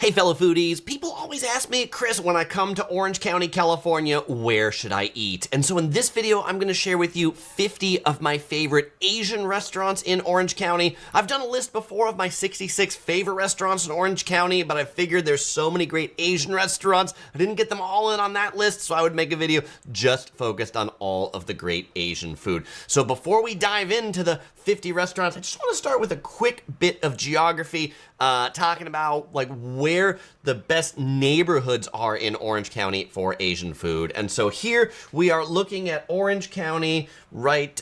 Hey fellow foodies, people always ask me, Chris, when I come to Orange County, California, where should I eat? And so in this video, I'm gonna share with you 50 of my favorite Asian restaurants in Orange County. I've done a list before of my 66 favorite restaurants in Orange County, but I figured there's so many great Asian restaurants, I didn't get them all in on that list, so I would make a video just focused on all of the great Asian food. So before we dive into the 50 restaurants, I just wanna start with a quick bit of geography, talking about like where the best neighborhoods are in Orange County for Asian food. And so here we are looking at Orange County right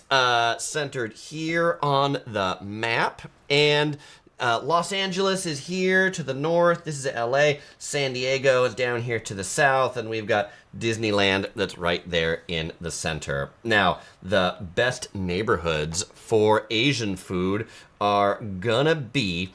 centered here on the map. And Los Angeles is here to the north. This is LA. San Diego is down here to the south. And we've got Disneyland that's right there in the center. Now, the best neighborhoods for Asian food are gonna be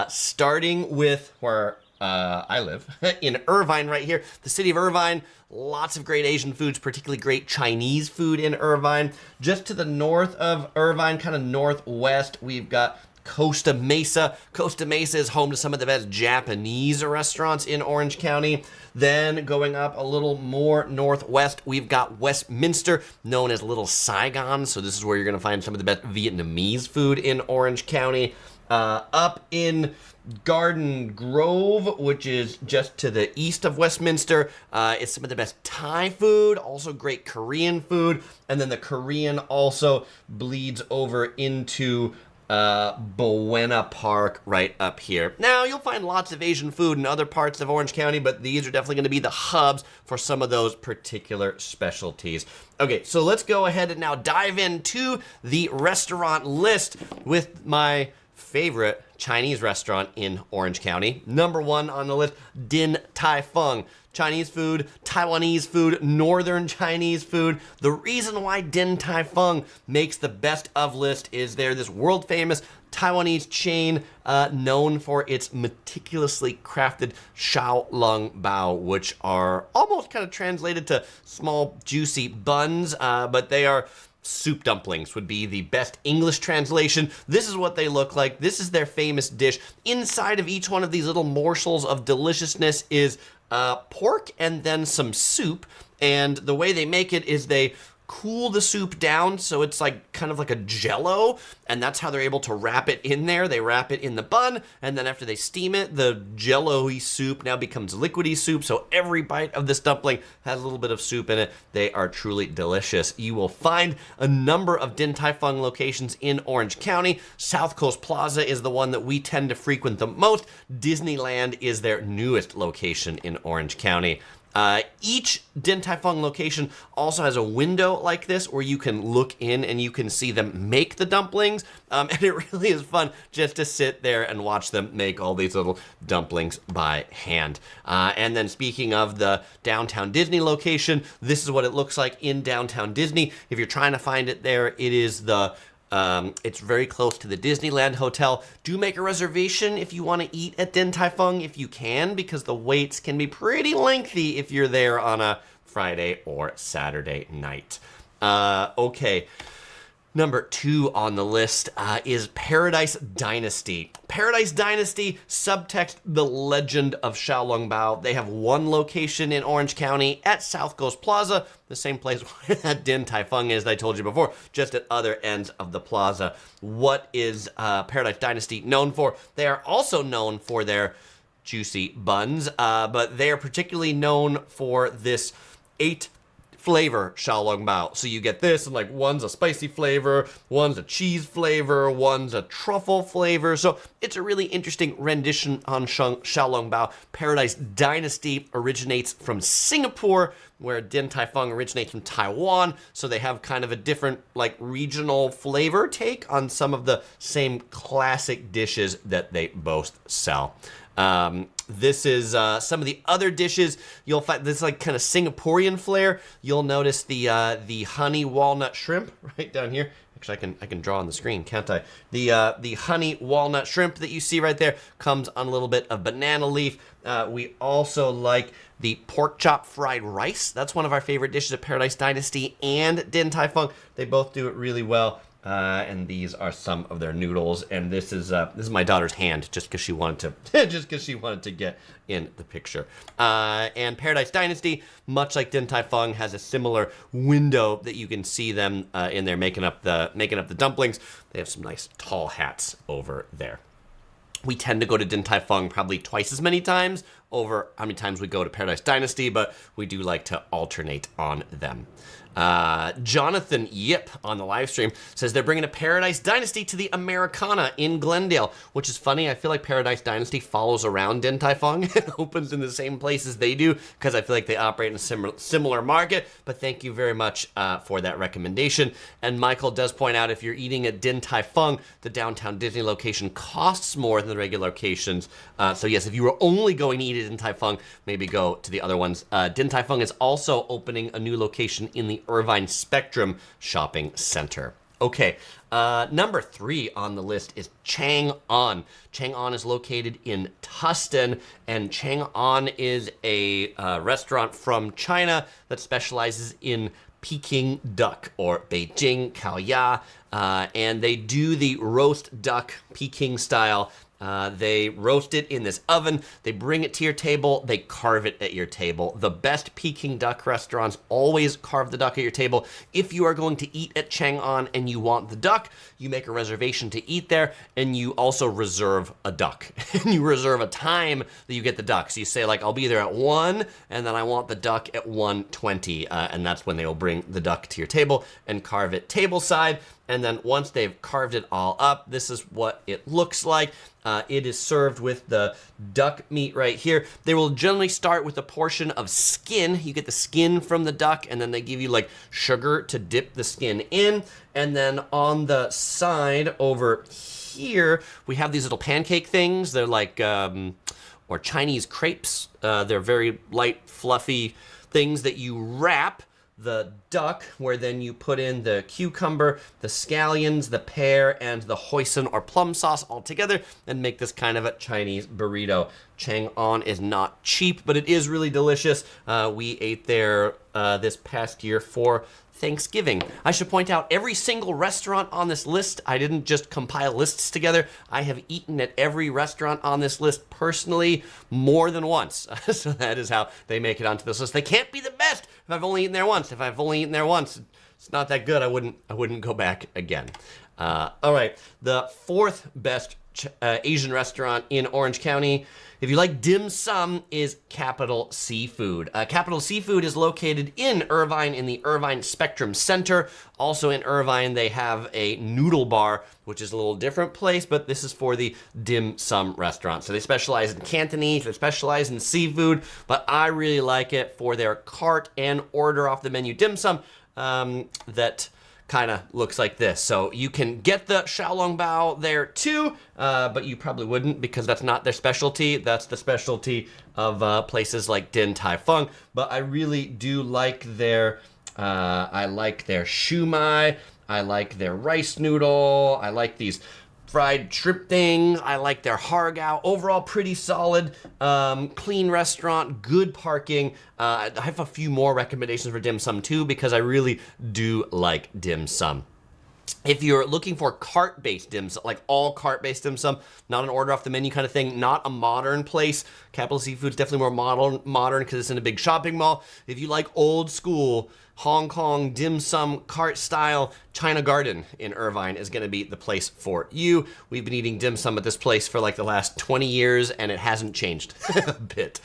starting with where I live, in Irvine right here, the city of Irvine. Lots of great Asian foods, particularly great Chinese food in Irvine. Just to the north of Irvine, kind of northwest, we've got Costa Mesa. Costa Mesa is home to some of the best Japanese restaurants in Orange County. Then going up a little more northwest, we've got Westminster, known as Little Saigon. So this is where you're gonna find some of the best Vietnamese food in Orange County. Up in Garden Grove, which is just to the east of Westminster, it's some of the best Thai food, also great Korean food. And then the Korean also bleeds over into Buena Park right up here. Now, you'll find lots of Asian food in other parts of Orange County, but these are definitely going to be the hubs for some of those particular specialties. Okay, so let's go ahead and now dive into the restaurant list with my favorite Chinese restaurant in Orange County. Number one on the list, Din Tai Fung. Chinese food, Taiwanese food, Northern Chinese food. The reason why Din Tai Fung makes the best of list is they're this world famous Taiwanese chain known for its meticulously crafted xiaolongbao, which are almost kind of translated to small juicy buns, but they are soup dumplings would be the best English translation. This is what they look like. This is their famous dish. Inside of each one of these little morsels of deliciousness is pork and then some soup. And the way they make it is they cool the soup down so it's like kind of like a jello, and that's how they're able to wrap it in there. They wrap it in the bun, and then after they steam it, the jello-y soup now becomes liquidy soup, so every bite of this dumpling has a little bit of soup in it. They are truly delicious. You will find a number of Din Tai Fung locations in Orange County. South Coast Plaza is the one that we tend to frequent the most. Disneyland is their newest location in Orange County. Each Din Tai Fung location also has a window like this where you can look in and you can see them make the dumplings, and it really is fun just to sit there and watch them make all these little dumplings by hand. And then speaking of the downtown Disney location, this is what it looks like in downtown Disney. If you're trying to find it there, it is the it's very close to the Disneyland Hotel. Do make a reservation if you want to eat at Din Tai Fung if you can, because the waits can be pretty lengthy if you're there on a Friday or Saturday night. Okay. Number two on the list is Paradise Dynasty. Paradise Dynasty, subtext, the legend of xiaolongbao. They have one location in Orange County at South Coast Plaza, the same place where that Din Tai Fung is, I told you before, just at other ends of the plaza. What is Paradise Dynasty known for? They are also known for their juicy buns, but they are particularly known for this 8 flavor xiaolongbao. So you get this, and like one's a spicy flavor, one's a cheese flavor, one's a truffle flavor. So it's a really interesting rendition on xiaolongbao. Paradise Dynasty originates from Singapore, where Din Tai Fung originates from Taiwan. So they have kind of a different like regional flavor take on some of the same classic dishes that they both sell. This is some of the other dishes. You'll find this like kind of Singaporean flair. You'll notice the honey walnut shrimp right down here. Actually, I can draw on the screen, can't I? The honey walnut shrimp that you see right there comes on a little bit of banana leaf. We also like the pork chop fried rice. That's one of our favorite dishes at Paradise Dynasty and Din Tai Fung. They both do it really well. And these are some of their noodles. And this is my daughter's hand, just because she wanted to, get in the picture. And Paradise Dynasty, much like Din Tai Fung, has a similar window that you can see them in there making up the dumplings. They have some nice tall hats over there. We tend to go to Din Tai Fung probably twice as many times over how many times we go to Paradise Dynasty, but we do like to alternate on them. Jonathan Yip on the live stream says they're bringing a Paradise Dynasty to the Americana in Glendale, which is funny. I feel like Paradise Dynasty follows around Din Tai Fung and opens in the same place as they do, because I feel like they operate in a similar market. But thank you very much for that recommendation. And Michael does point out, if you're eating at Din Tai Fung, the downtown Disney location costs more than the regular locations. So yes, if you were only going to eat at Din Tai Fung, maybe go to the other ones. Din Tai Fung is also opening a new location in the Irvine Spectrum Shopping Center. Okay, number 3 on the list is Chang An. Chang An is located in Tustin, and Chang An is a restaurant from China that specializes in Peking duck, or Beijing Kaoya, and they do the roast duck Peking style. They roast it in this oven, they bring it to your table, they carve it at your table. The best Peking duck restaurants always carve the duck at your table. If you are going to eat at Chang An and you want the duck, you make a reservation to eat there, and you also reserve a duck. And you reserve a time that you get the duck. So you say, like, I'll be there at 1, and then I want the duck at 1:20, and that's when they will bring the duck to your table and carve it tableside. And then once they've carved it all up, this is what it looks like. It is served with the duck meat right here. They will generally start with a portion of skin. You get the skin from the duck, and then they give you like sugar to dip the skin in. And then on the side over here, we have these little pancake things. They're like, or Chinese crepes. They're very light, fluffy things that you wrap the duck, where then you put in the cucumber, the scallions, the pear, and the hoisin or plum sauce all together and make this kind of a Chinese burrito. Chang An is not cheap, but it is really delicious. We ate there this past year for Thanksgiving. I should point out, every single restaurant on this list, I didn't just compile lists together. I have eaten at every restaurant on this list personally more than once. So that is how they make it onto this list. They can't be the best if I've only eaten there once. If I've only eaten there once, it's not that good. I wouldn't go back again. All right, the 4th best Asian restaurant in Orange County, if you like dim sum, is Capital Seafood. Capital Seafood is located in Irvine, in the Irvine Spectrum Center. Also in Irvine, they have a noodle bar, which is a little different place, but this is for the dim sum restaurant. So they specialize in Cantonese, they specialize in seafood, but I really like it for their cart and order off the menu dim sum that kind of looks like this. So you can get the xiaolongbao there too, but you probably wouldn't, because that's not their specialty. That's the specialty of places like Din Tai Fung. But I really do like their, I like their shumai, I like their rice noodle, I like these fried shrimp things, I like their hargao. Overall, pretty solid, clean restaurant, good parking. I have a few more recommendations for dim sum too, because I really do like dim sum. If you're looking for cart-based dim sum, like all cart-based dim sum, not an order off the menu kind of thing, not a modern place, Capital Seafood is definitely more modern because it's in a big shopping mall. If you like old school Hong Kong dim sum cart style, China Garden in Irvine is going to be the place for you. We've been eating dim sum at this place for like the last 20 years, and it hasn't changed a bit.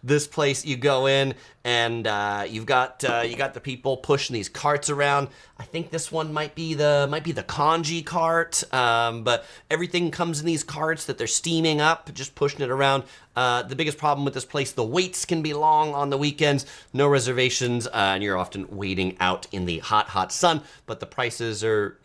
This place, you go in and you got the people pushing these carts around. I think this one might be the congee cart, but everything comes in these carts that they're steaming up, just pushing it around. The biggest problem with this place, the waits can be long on the weekends, no reservations, and you're often waiting out in the hot sun, but the prices are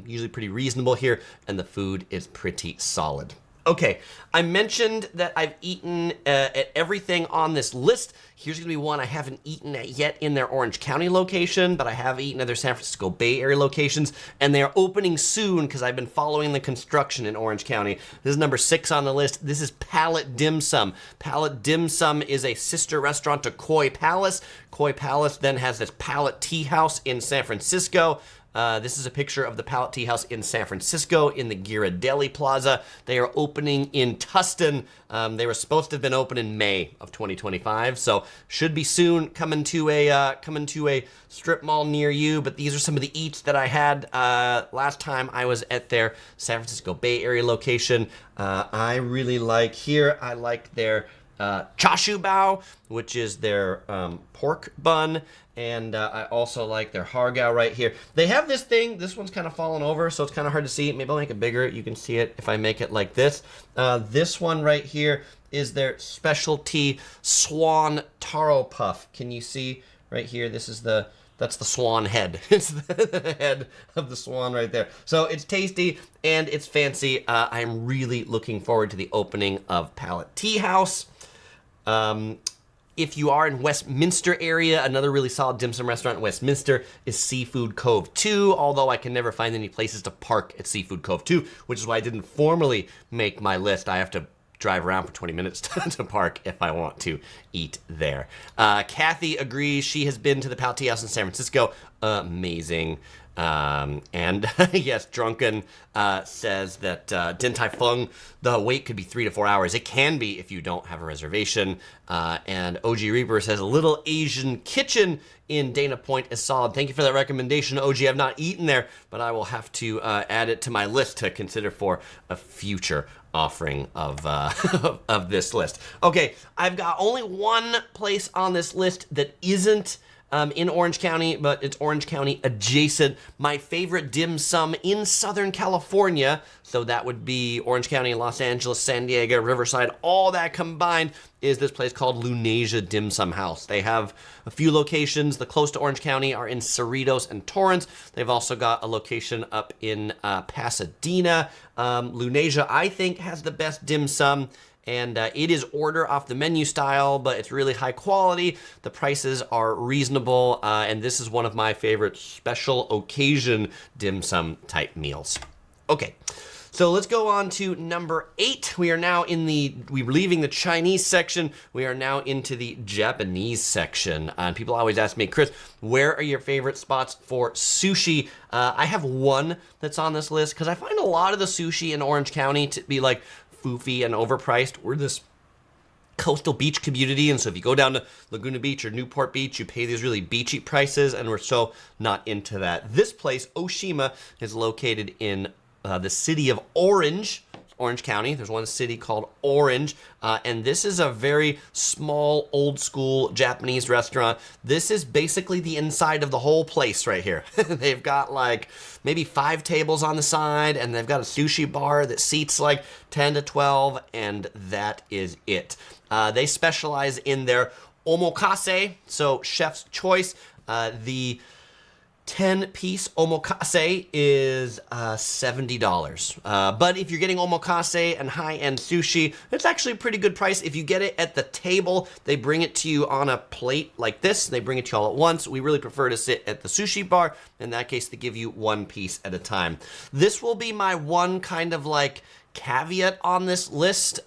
usually pretty reasonable here, and the food is pretty solid. Okay, I mentioned that I've eaten at everything on this list. Here's gonna be one I haven't eaten at yet in their Orange County location, but I have eaten at their San Francisco Bay Area locations, and they are opening soon because I've been following the construction in Orange County. This is number 6 on the list. This is Palette Dim Sum. Palette Dim Sum is a sister restaurant to Koi Palace. Koi Palace then has this Palette Tea House in San Francisco. This is a picture of the Palette Tea House in San Francisco in the Ghirardelli Plaza. They are opening in Tustin. They were supposed to have been open in May of 2025, so should be soon coming to a strip mall near you. But these are some of the eats that I had last time I was at their San Francisco Bay Area location. I really like here. I like their chashu bao, which is their pork bun, and I also like their hargao right here. They have this thing, this one's kind of fallen over, so it's kind of hard to see. Maybe I'll make it bigger. You can see it if I make it like this. This one right here is their specialty swan taro puff. Can you see right here? That's the swan head. It's the head of the swan right there. So it's tasty and it's fancy. I'm really looking forward to the opening of Palette Tea House. If you are in Westminster area, another really solid dim sum restaurant in Westminster is Seafood Cove 2, although I can never find any places to park at Seafood Cove 2, which is why I didn't formally make my list. I have to drive around for 20 minutes to park if I want to eat there. Kathy agrees. She has been to the Palette Tea House in San Francisco. Amazing. And yes, Drunken says that Din Tai Fung, the wait could be 3 to 4 hours. It can be if you don't have a reservation. And OG Reaper says a Little Asian Kitchen in Dana Point is solid. Thank you for that recommendation, OG. I've not eaten there, but I will have to add it to my list to consider for a future offering of of this list. Okay, I've got only one place on this list that isn't in Orange County, but it's Orange County adjacent. My favorite dim sum in Southern California, so that would be Orange County, Los Angeles, San Diego, Riverside, all that combined, is this place called Lunasia Dim Sum House. They have a few locations. The close to Orange County are in Cerritos and Torrance. They've also got a location up in Pasadena. Lunasia, I think, has the best dim sum. And it is order off the menu style, but it's really high quality. The prices are reasonable, and this is one of my favorite special occasion dim sum type meals. Okay, so let's go on to number 8. We're leaving the Chinese section. We are now into the Japanese section. And people always ask me, Chris, where are your favorite spots for sushi? I have one that's on this list because I find a lot of the sushi in Orange County to be like foofy and overpriced. We're this coastal beach community, and so if you go down to Laguna Beach or Newport Beach, you pay these really beachy prices, and we're so not into that. This place, Ohshima, is located in the city of Orange County. There's one city called Orange, and this is a very small, old school Japanese restaurant. This is basically the inside of the whole place right here. They've got like maybe 5 tables on the side, and they've got a sushi bar that seats like 10 to 12, and that is it. They specialize in their omakase, so chef's choice. The 10-piece omakase is $70. But if you're getting omakase and high-end sushi, it's actually a pretty good price. If you get it at the table, they bring it to you on a plate like this. They bring it to you all at once. We really prefer to sit at the sushi bar. In that case, they give you 1 piece at a time. This will be my one kind of like caveat on this list.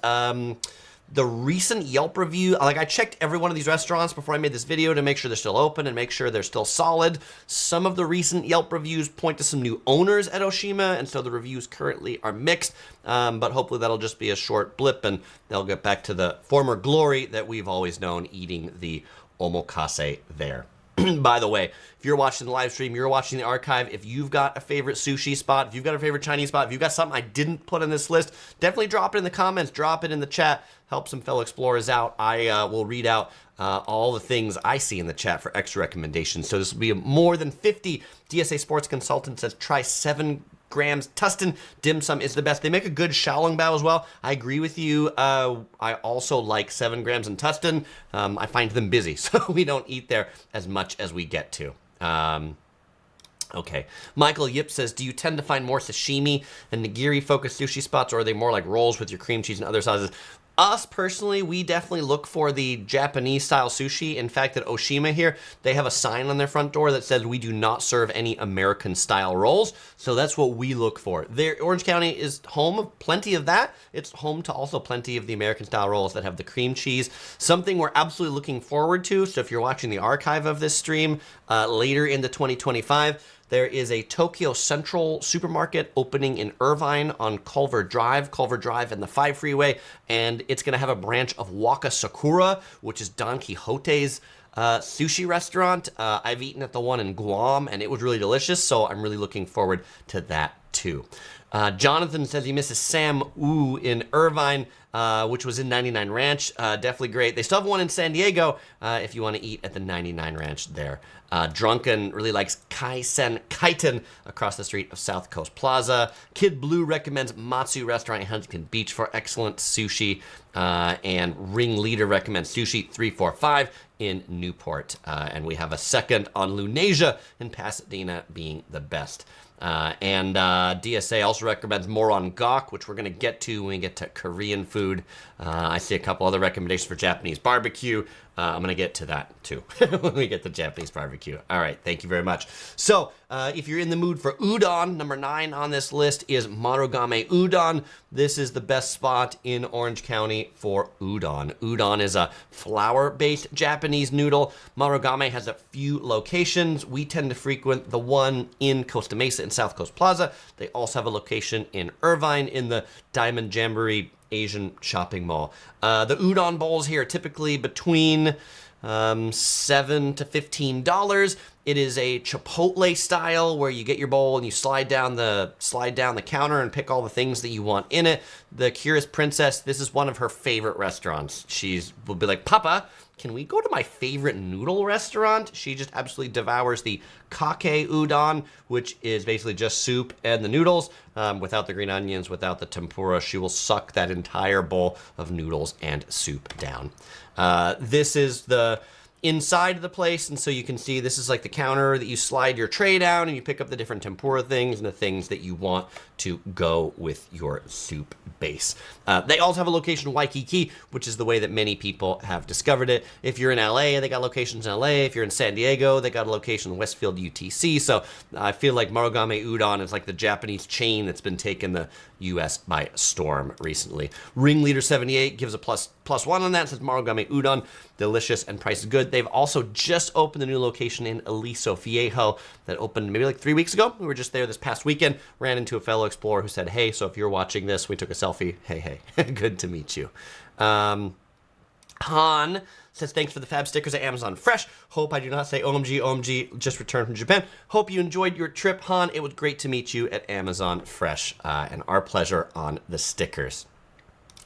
The recent Yelp review, like I checked every one of these restaurants before I made this video to make sure they're still open and make sure they're still solid. Some of the recent Yelp reviews point to some new owners at Ohshima, and so the reviews currently are mixed, but hopefully that'll just be a short blip and they'll get back to the former glory that we've always known eating the omakase there. By the way, if you're watching the live stream, you're watching the archive, if you've got a favorite sushi spot, if you've got a favorite Chinese spot, if you've got something I didn't put on this list, definitely drop it in the comments, drop it in the chat, help some fellow explorers out. I will read out all the things I see in the chat for extra recommendations. So this will be more than 50 DSA Sports Consultant says try 7 grams. Tustin dim sum is the best. They make a good xiaolong bao as well. I agree with you. I also like 7 grams in Tustin. I find them busy, so we don't eat there as much as we get to. Okay. Michael Yip says, do you tend to find more sashimi and nigiri-focused sushi spots, or are they more like rolls with your cream cheese and other sauces? Us, personally, we definitely look for the Japanese-style sushi. In fact, at Ohshima here, they have a sign on their front door that says we do not serve any American-style rolls. So that's what we look for. Orange County is home of plenty of that. It's home to also plenty of the American-style rolls that have the cream cheese. Something we're absolutely looking forward to. So if you're watching the archive of this stream later into 2025, there is a Tokyo Central supermarket opening in Irvine on Culver Drive and the 5 freeway, and it's going to have a branch of Waka Sakura, which is Don Quixote's sushi restaurant. I've eaten at the one in Guam, and it was really delicious, so I'm really looking forward to that too. Jonathan says he misses Sam Ooh in Irvine, which was in 99 Ranch. Definitely great. They still have one in San Diego if you want to eat at the 99 Ranch there. Drunken really likes Kaisen Kaiten across the street of South Coast Plaza. Kid Blue recommends Matsu Restaurant in Huntington Beach for excellent sushi. And Ringleader recommends Sushi 345 in Newport. And we have a second on Lunasia in Pasadena being the best. And DSA also recommends more on Gok, which we're going to get to when we get to Korean food. I see a couple other recommendations for Japanese barbecue. I'm going to get to that too when we get to Japanese barbecue. All right, thank you very much. So if you're in the mood for udon, number 9 on this list is Marugame Udon. This is the best spot in Orange County for udon. Udon is a flour-based Japanese noodle. Marugame has a few locations. We tend to frequent the one in Costa Mesa in South Coast Plaza. They also have a location in Irvine in the Diamond Jamboree Asian shopping mall. The udon bowls here are typically between $7 to $15. It is a Chipotle style where you get your bowl and you slide down the counter and pick all the things that you want in it. The Curious Princess, this is one of her favorite restaurants. Will be like, Papa, can we go to my favorite noodle restaurant? She just absolutely devours the kake udon, which is basically just soup and the noodles, without the green onions, without the tempura. She will suck that entire bowl of noodles and soup down. This is the inside of the place, and so you can see this is like the counter that you slide your tray down and you pick up the different tempura things and the things that you want to go with your soup base. They also have a location in Waikiki, which is the way that many people have discovered it. If you're in LA, they got locations in LA. If you're in San Diego, they got a location in Westfield UTC. So I feel like Marugame Udon is like the Japanese chain that's been taking the US by storm recently. Ringleader 78 gives a plus one on that, says Marugame Udon, delicious and price is good. They've also just opened a new location in Aliso Viejo that opened maybe like 3 weeks ago. We were just there this past weekend, ran into a fellow explorer who said, hey, so if you're watching this, we took a selfie. Hey, good to meet you. Han says, thanks for the fab stickers at Amazon Fresh. Hope I do not say OMG, just returned from Japan. Hope you enjoyed your trip, Han. It was great to meet you at Amazon Fresh, and our pleasure on the stickers.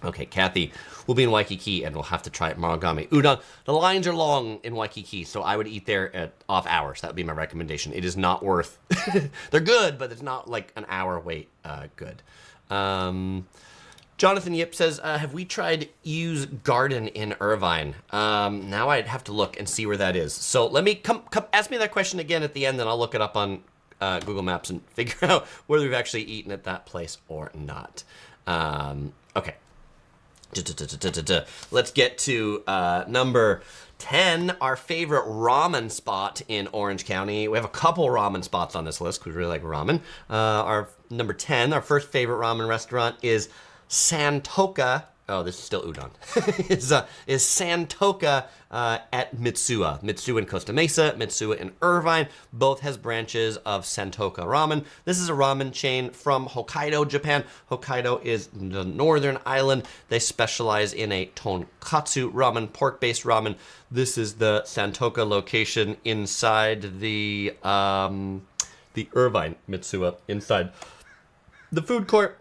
Okay, Kathy will be in Waikiki and we'll have to try Marugame Udon. The lines are long in Waikiki, so I would eat there at off hours. That would be my recommendation. It is not worth, they're good, but it's not like an hour wait good. Jonathan Yip says, have we tried Yu's Garden in Irvine? Now I'd have to look and see where that is. So let me come ask me that question again at the end, and I'll look it up on Google Maps and figure out whether we've actually eaten at that place or not. Okay. Let's get to number 10, our favorite ramen spot in Orange County. We have a couple ramen spots on this list because we really like ramen. Our number 10, our first favorite ramen restaurant is Santouka. Oh, this is still udon. is Santouka at Mitsuwa. Mitsuwa in Costa Mesa, Mitsuwa in Irvine. Both has branches of Santouka Ramen. This is a ramen chain from Hokkaido, Japan. Hokkaido is the northern island. They specialize in a tonkatsu ramen, pork-based ramen. This is the Santouka location inside the Irvine Mitsuwa, inside the food court.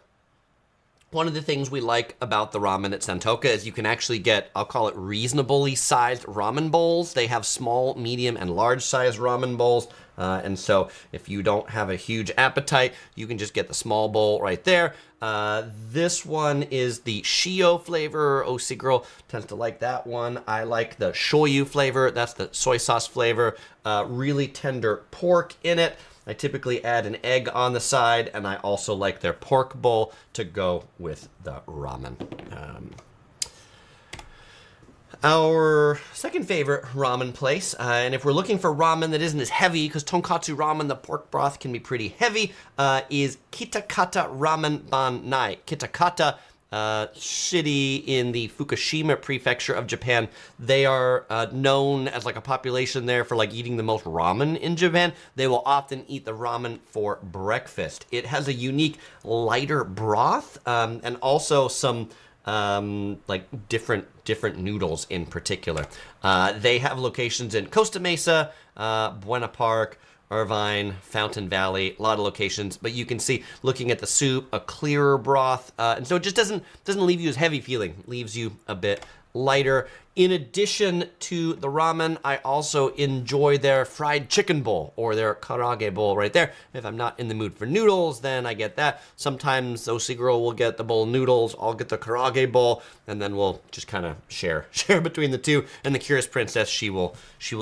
One of the things we like about the ramen at Santouka is you can actually get, I'll call it reasonably sized ramen bowls. They have small, medium, and large size ramen bowls. And so if you don't have a huge appetite, you can just get the small bowl right there. This one is the shio flavor. OC Girl tends to like that one. I like the shoyu flavor. That's the soy sauce flavor. Really tender pork in it. I typically add an egg on the side, and I also like their pork bowl to go with the ramen. Our second favorite ramen place, and if we're looking for ramen that isn't as heavy, because tonkatsu ramen, the pork broth can be pretty heavy, is Kitakata Ramen Bannai. Kitakata city in the Fukushima prefecture of Japan. They are known as like a population there for like eating the most ramen in Japan. They will often eat the ramen for breakfast. It has a unique lighter broth and also some like different noodles in particular. They have locations in Costa Mesa, Buena Park, Irvine, Fountain Valley, a lot of locations, but you can see, looking at the soup, a clearer broth, and so it just doesn't leave you as heavy feeling, leaves you a bit lighter. In addition to the ramen, I also enjoy their fried chicken bowl or their karaage bowl right there. If I'm not in the mood for noodles, then I get that. Sometimes Oshiguro will get the bowl of noodles, I'll get the karaage bowl, and then we'll just kind of share between the two. And the Curious Princess, she will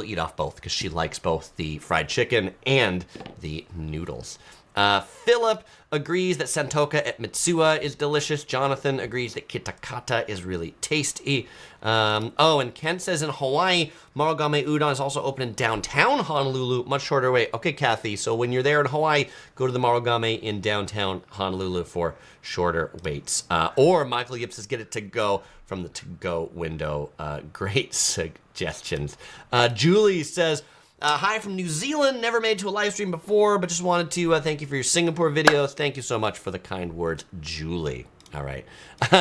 eat off both because she likes both the fried chicken and the noodles. Philip agrees that Santouka at Mitsuwa is delicious. Jonathan agrees that Kitakata is really tasty. And Kent says in Hawaii, Marugame Udon is also open in downtown Honolulu, much shorter wait. Okay, Kathy, so when you're there in Hawaii, go to the Marugame in downtown Honolulu for shorter waits. Or Michael Gibbs says get it to go from the to-go window. Great suggestions. Julie says, hi from New Zealand, never made to a live stream before, but just wanted to thank you for your Singapore videos. Thank you so much for the kind words, Julie. All right.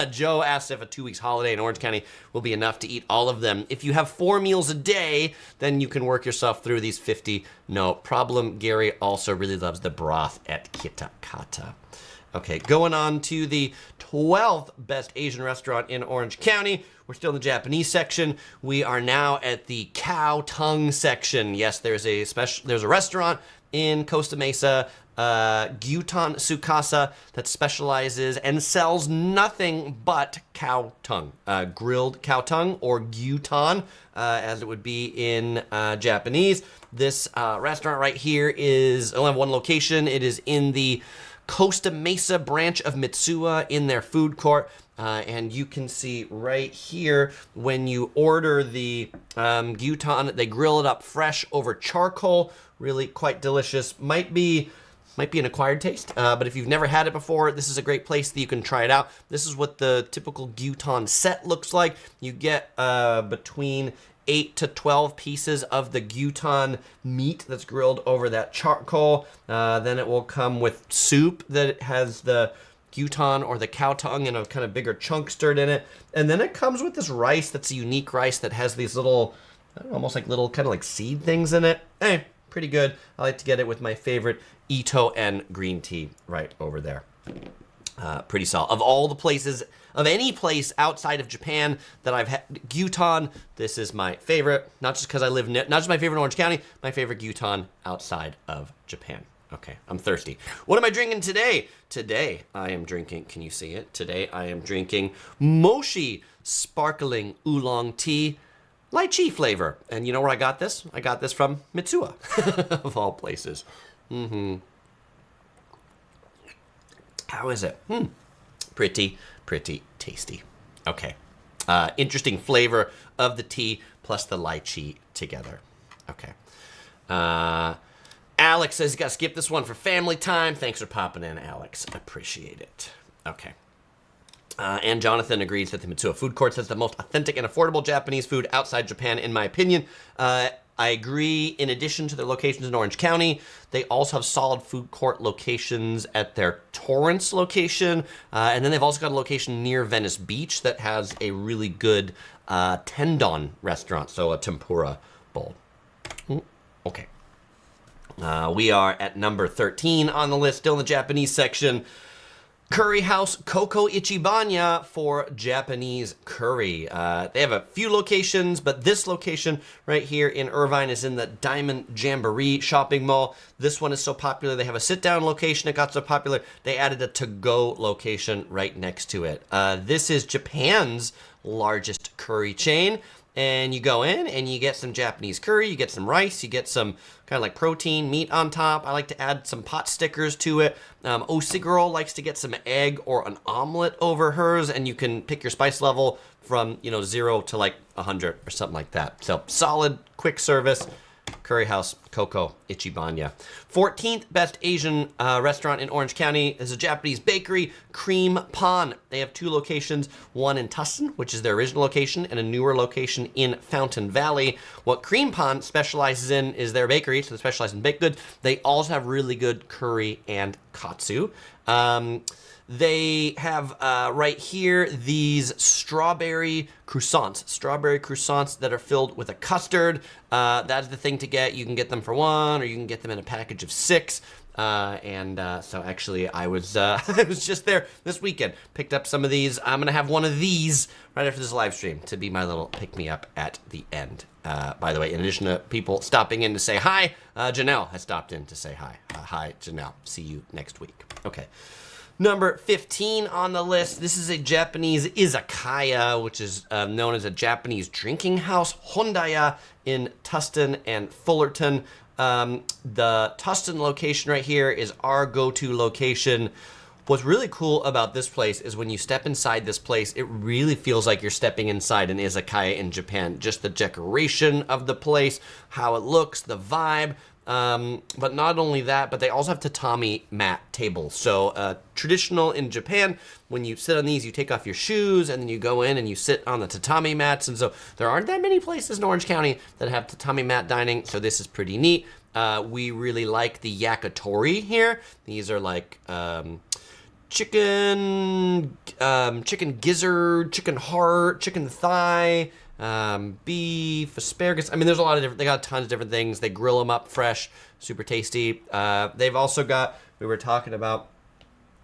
Joe asks if a 2 weeks holiday in Orange County will be enough to eat all of them. If you have 4 meals a day, then you can work yourself through these 50. No problem. Gary also really loves the broth at Kitakata. Okay, going on to the 12th best Asian restaurant in Orange County. We're still in the Japanese section. We are now at the cow tongue section. Yes, there's a restaurant in Costa Mesa, Gyutan Tsukasa, that specializes and sells nothing but cow tongue, grilled cow tongue, or gyutan, as it would be in Japanese. This restaurant right here is only have one location. It is in the Costa Mesa branch of Mitsuwa in their food court. And you can see right here, when you order the gyutan, they grill it up fresh over charcoal. Really quite delicious. Might be an acquired taste, but if you've never had it before, this is a great place that you can try it out. This is what the typical gyutan set looks like. You get between 8 to 12 pieces of the gyutan meat that's grilled over that charcoal. Then it will come with soup that has the gyutan or the cow tongue in a kind of bigger chunk stirred in it. And then it comes with this rice that's a unique rice that has these little, almost like little kind of like seed things in it. Hey, pretty good. I like to get it with my favorite Ito and green tea right over there. Pretty solid. Of all the places, of any place outside of Japan that I've had gyutan, this is my favorite. Not just because I live not just my favorite in Orange County, my favorite gyutan outside of Japan. Okay, I'm thirsty. What am I drinking today? Today I am drinking, can you see it? Today I am drinking Moshi Sparkling Oolong Tea, lychee flavor. And you know where I got this? I got this from Mitsuwa, of all places. How is it? Pretty tasty. Okay. Interesting flavor of the tea plus the lychee together. Okay. Alex says you gotta skip this one for family time. Thanks for popping in, Alex. Appreciate it. Okay. And Jonathan agrees that the Mitsuwa food court has the most authentic and affordable Japanese food outside Japan, in my opinion. I agree. In addition to their locations in Orange County, they also have solid food court locations at their Torrance location. And then they've also got a location near Venice Beach that has a really good tendon restaurant, so a tempura bowl. Okay. We are at number 13 on the list, still in the Japanese section. Curry House Coco Ichibanya for Japanese curry. They have a few locations, but this location right here in Irvine is in the Diamond Jamboree shopping mall. This one is so popular, they have a sit-down location. It got so popular, they added a to-go location right next to it. This is Japan's largest curry chain. And you go in and you get some Japanese curry, you get some rice, you get some kind of like protein meat on top. I like to add some pot stickers to it. Oshiguro likes to get some egg or an omelet over hers, and you can pick your spice level from 0 to like 100 or something like that. So solid, quick service, Curry House, Coco, Ichibanya. 14th best Asian restaurant in Orange County is a Japanese bakery, Cream Pond. They have 2 locations, one in Tustin, which is their original location, and a newer location in Fountain Valley. What Cream Pond specializes in is their bakery, so they specialize in baked goods. They also have really good curry and katsu. They have right here these strawberry croissants that are filled with a custard. That's the thing to get. You can get them for 1, or you can get them in a package of 6. So actually I was I was just there this weekend, picked up some of these. I'm gonna have one of these right after this live stream to be my little pick-me-up at the end. By the way, in addition to people stopping in to say hi, Janelle has stopped in to say hi. Hi, Janelle. See you next week. Okay. Number 15 on the list, this is a Japanese izakaya, which is known as a Japanese drinking house, Hondaya, in Tustin and Fullerton. The Tustin location right here is our go-to location. What's really cool about this place is when you step inside this place, it really feels like you're stepping inside an izakaya in Japan. Just the decoration of the place, how it looks, the vibe. But not only that, but they also have tatami mat tables. So traditional in Japan, when you sit on these, you take off your shoes and then you go in and you sit on the tatami mats. And so there aren't that many places in Orange County that have tatami mat dining. So this is pretty neat. We really like the yakitori here. These are like chicken gizzard, chicken heart, chicken thigh, beef, asparagus. I mean, there's a lot of different, they got tons of different things. They grill them up fresh, super tasty. They've also got, we were talking about,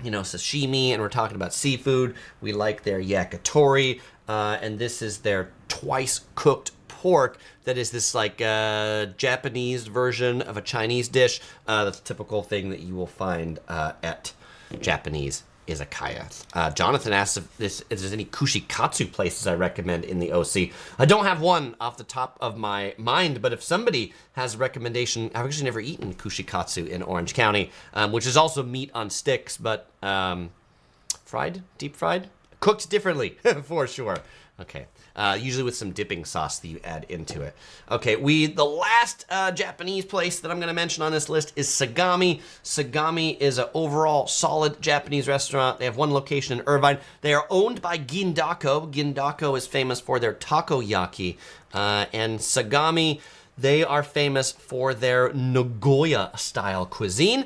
sashimi, and we're talking about seafood. We like their yakitori, and this is their twice cooked pork that is this like Japanese version of a Chinese dish. That's a typical thing that you will find at Japanese izakayas. Jonathan asks if there's any kushikatsu places I recommend in the OC. I don't have one off the top of my mind, but if somebody has a recommendation, I've actually never eaten kushikatsu in Orange County, which is also meat on sticks, but fried, deep fried, cooked differently for sure. Okay. Usually with some dipping sauce that you add into it. Okay, the last Japanese place that I'm going to mention on this list is Sagami. Sagami is an overall solid Japanese restaurant. They have one location in Irvine. They are owned by Gindako. Gindako is famous for their takoyaki. And Sagami, they are famous for their Nagoya-style cuisine.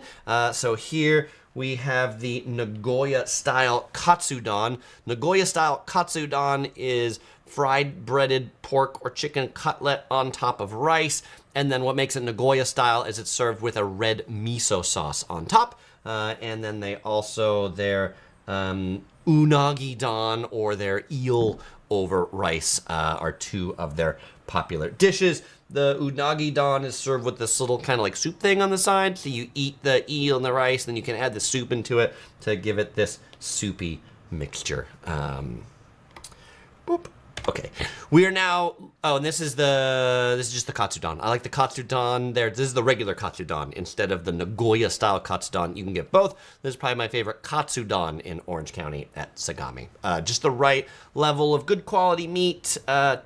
So here we have the Nagoya-style katsudon. Nagoya-style katsudon is fried breaded pork or chicken cutlet on top of rice. And then what makes it Nagoya style is it's served with a red miso sauce on top. And then they also, their unagi don, or their eel over rice, are 2 of their popular dishes. The unagi don is served with this little kind of like soup thing on the side. So you eat the eel and the rice, then you can add the soup into it to give it this soupy mixture. Boop. Okay, we are now, and this is just the katsudon. I like the katsudon there. This is the regular katsudon instead of the Nagoya style katsudon. You can get both. This is probably my favorite katsudon in Orange County at Sagami. Just the right level of good quality meat,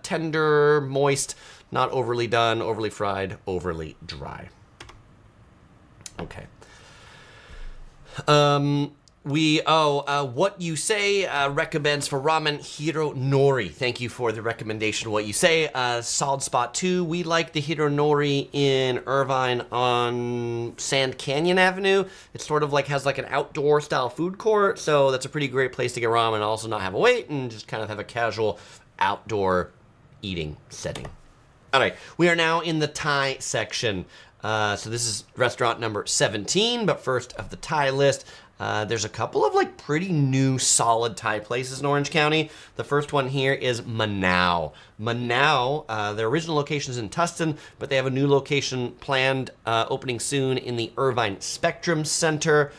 tender, moist, not overly done, overly fried, overly dry. Okay. What You Say recommends for ramen Hiro Nori. Thank you for the recommendation, What You Say. Solid spot 2. We like the Hiro Nori in Irvine on Sand Canyon Avenue. It sort of like has like an outdoor style food court, so that's a pretty great place to get ramen and also not have a wait and just kind of have a casual outdoor eating setting. All right, we are now in the Thai section. So this is restaurant number 17, but first of the Thai list. There's a couple of like pretty new solid Thai places in Orange County. The first one here is Manao. Manao, their original location is in Tustin, but they have a new location planned opening soon in the Irvine Spectrum Center.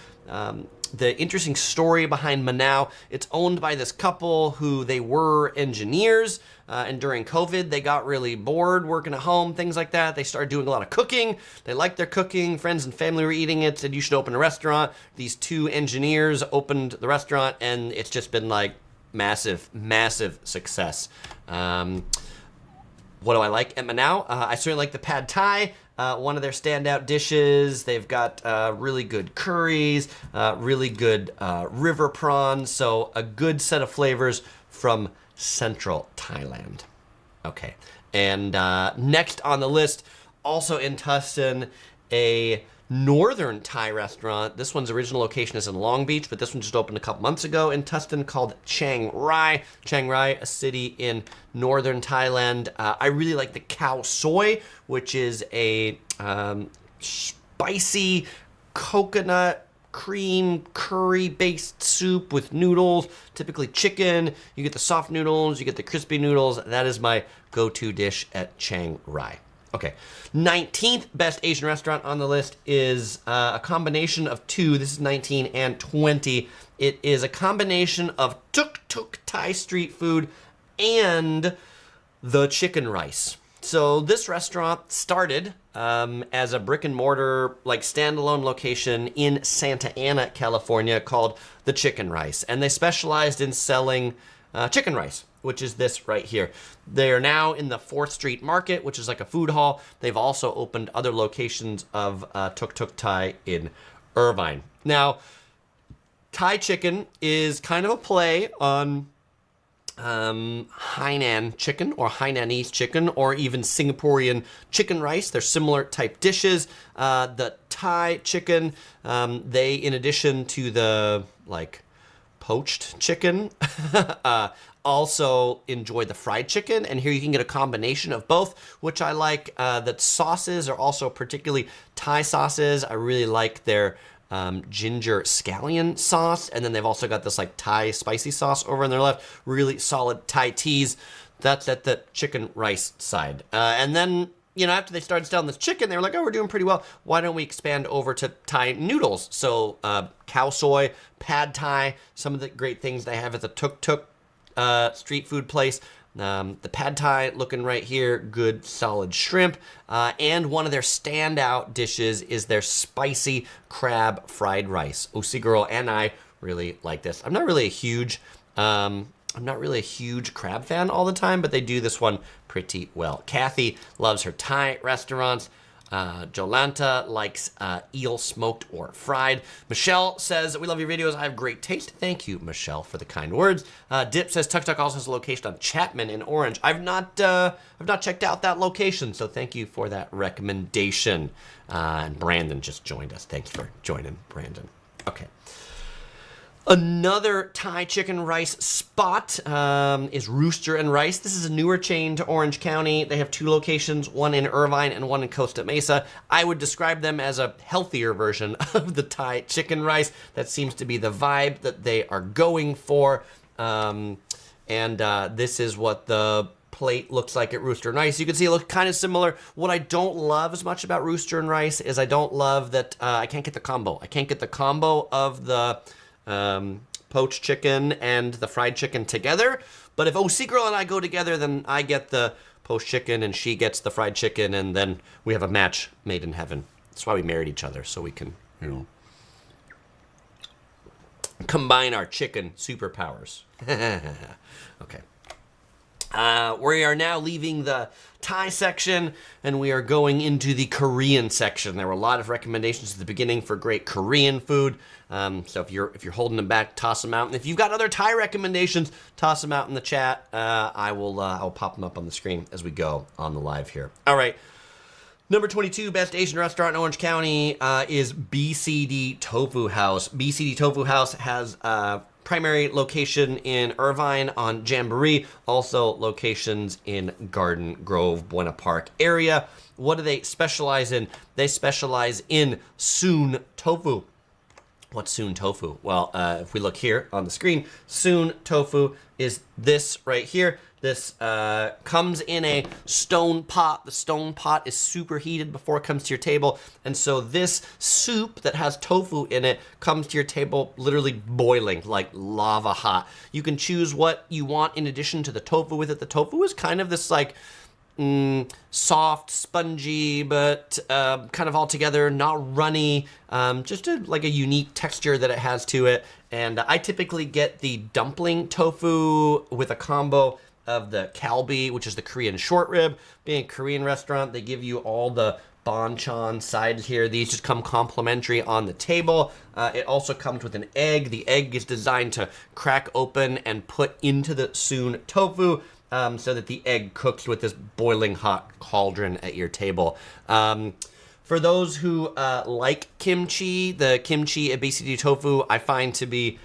The interesting story behind Manao, it's owned by this couple who they were engineers, and during COVID, they got really bored working at home, things like that. They started doing a lot of cooking. They liked their cooking. Friends and family were eating it, said you should open a restaurant. These 2 engineers opened the restaurant, and it's just been like massive, massive success. What do I like at Manao? I certainly like the pad thai, one of their standout dishes. They've got really good curries, really good river prawns, so a good set of flavors from central Thailand. Okay, and next on the list, also in Tustin, a northern Thai restaurant. This one's original location is in Long Beach, but this one just opened a couple months ago in Tustin, called Chiang Rai. Chiang Rai, a city in northern Thailand. I really like the khao soi, which is a spicy coconut cream curry based soup with noodles, typically chicken. You get the soft noodles, you get the crispy noodles. That is my go-to dish at Chiang Rai. Okay, 19th best Asian restaurant on the list is a combination of two. This is 19 and 20. It is a combination of tuk-tuk Thai street food and the chicken rice. So this restaurant started as a brick and mortar, like standalone location in Santa Ana, California, called the Chicken Rice. And they specialized in selling chicken rice, which is this right here. They are now in the 4th Street Market, which is like a food hall. They've also opened other locations of Tuk Tuk Thai in Irvine. Now, Thai chicken is kind of a play on Hainan chicken or Hainanese chicken or even Singaporean chicken rice. They're similar type dishes. The Thai chicken, they, in addition to the like poached chicken, also enjoy the fried chicken, and here you can get a combination of both, which I like. The sauces are also particularly Thai sauces. I really like their ginger scallion sauce, and then they've also got this like Thai spicy sauce over on their left. Really solid Thai teas. That's at the chicken rice side. And then, you know, after they started selling this chicken, they were like, oh, we're doing pretty well. Why don't we expand over to Thai noodles? So khao soi, pad thai, some of the great things they have at the Tuk Tuk street food place. The pad thai looking right here, good solid shrimp. And one of their standout dishes is their spicy crab fried rice. Osi girl and I really like this. I'm not really a huge crab fan all the time, but they do this one pretty well. Kathy loves her Thai restaurants. Jolanta likes eel smoked or fried. Michelle says, we love your videos. I have great taste. Thank you, Michelle, for the kind words. Dip says Tuk Tuk also has a location on Chapman in Orange. I've not checked out that location, so thank you for that recommendation. And Brandon just joined us. Thanks for joining, Brandon. Okay. Another Thai chicken rice spot is Rooster and Rice. This is a newer chain to Orange County. They have 2 locations, one in Irvine and one in Costa Mesa. I would describe them as a healthier version of the Thai chicken rice. That seems to be the vibe that they are going for. This is what the plate looks like at Rooster and Rice. You can see it looks kind of similar. What I don't love as much about Rooster and Rice is I don't love that I can't get the combo. I can't get the combo of the poached chicken and the fried chicken together. But if OC Girl and I go together, then I get the poached chicken and she gets the fried chicken, and then we have a match made in heaven. That's why we married each other, so we can, you know, combine our chicken superpowers. Okay. We are now leaving the Thai section and we are going into the Korean section. There were a lot of recommendations at the beginning for great Korean food. So if you're holding them back, toss them out. And if you've got other Thai recommendations, toss them out in the chat. I will pop them up on the screen as we go on the live here. All right. Number 22 best Asian restaurant in Orange County is BCD Tofu House. BCD Tofu House has primary location in Irvine on Jamboree, also locations in Garden Grove, Buena Park area. What do they specialize in? They specialize in soon tofu. What's soon tofu? Well, if we look here on the screen, soon tofu is this right here. This comes in a stone pot. The stone pot is super heated before it comes to your table. And so this soup that has tofu in it comes to your table literally boiling, like lava hot. You can choose what you want in addition to the tofu with it. The tofu is kind of this like soft, spongy, but kind of all together, not runny. Just like a unique texture that it has to it. And I typically get the dumpling tofu with a combo of the kalbi, which is the Korean short rib. Being a Korean restaurant, they give you all the banchan sides here. These just come complimentary on the table. It also comes with an egg. The egg is designed to crack open and put into the soon tofu, so that the egg cooks with this boiling hot cauldron at your table. For those who like kimchi, the kimchi obesity tofu I find to be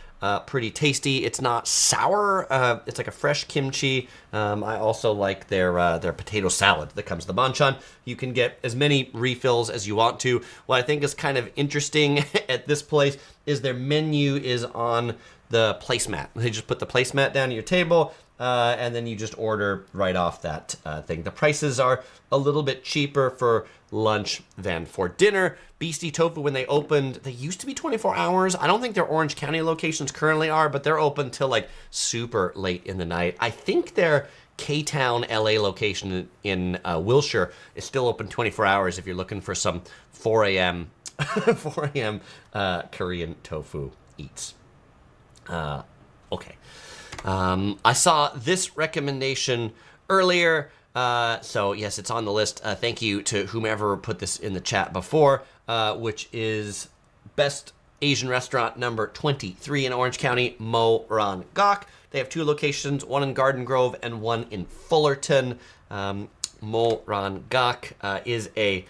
pretty tasty. It's not sour. It's like a fresh kimchi. I also like their potato salad that comes with the banchan. You can get as many refills as you want to. What I think is kind of interesting at this place is their menu is on the placemat. They just put the placemat down at your table, and then you just order right off that thing. The prices are a little bit cheaper for lunch than for dinner. Beastie Tofu, when they opened, they used to be 24 hours. I don't think their Orange County locations currently are, but they're open till like super late in the night. I think their K-Town, LA location in Wilshire is still open 24 hours if you're looking for some 4 a.m. 4 a.m. Korean tofu eats. Okay. I saw this recommendation earlier, so yes, it's on the list. Thank you to whomever put this in the chat before, which is Best Asian Restaurant number 23 in Orange County, Mo Ran Gok. They have 2 locations, one in Garden Grove and one in Fullerton. Mo Ran Gok is a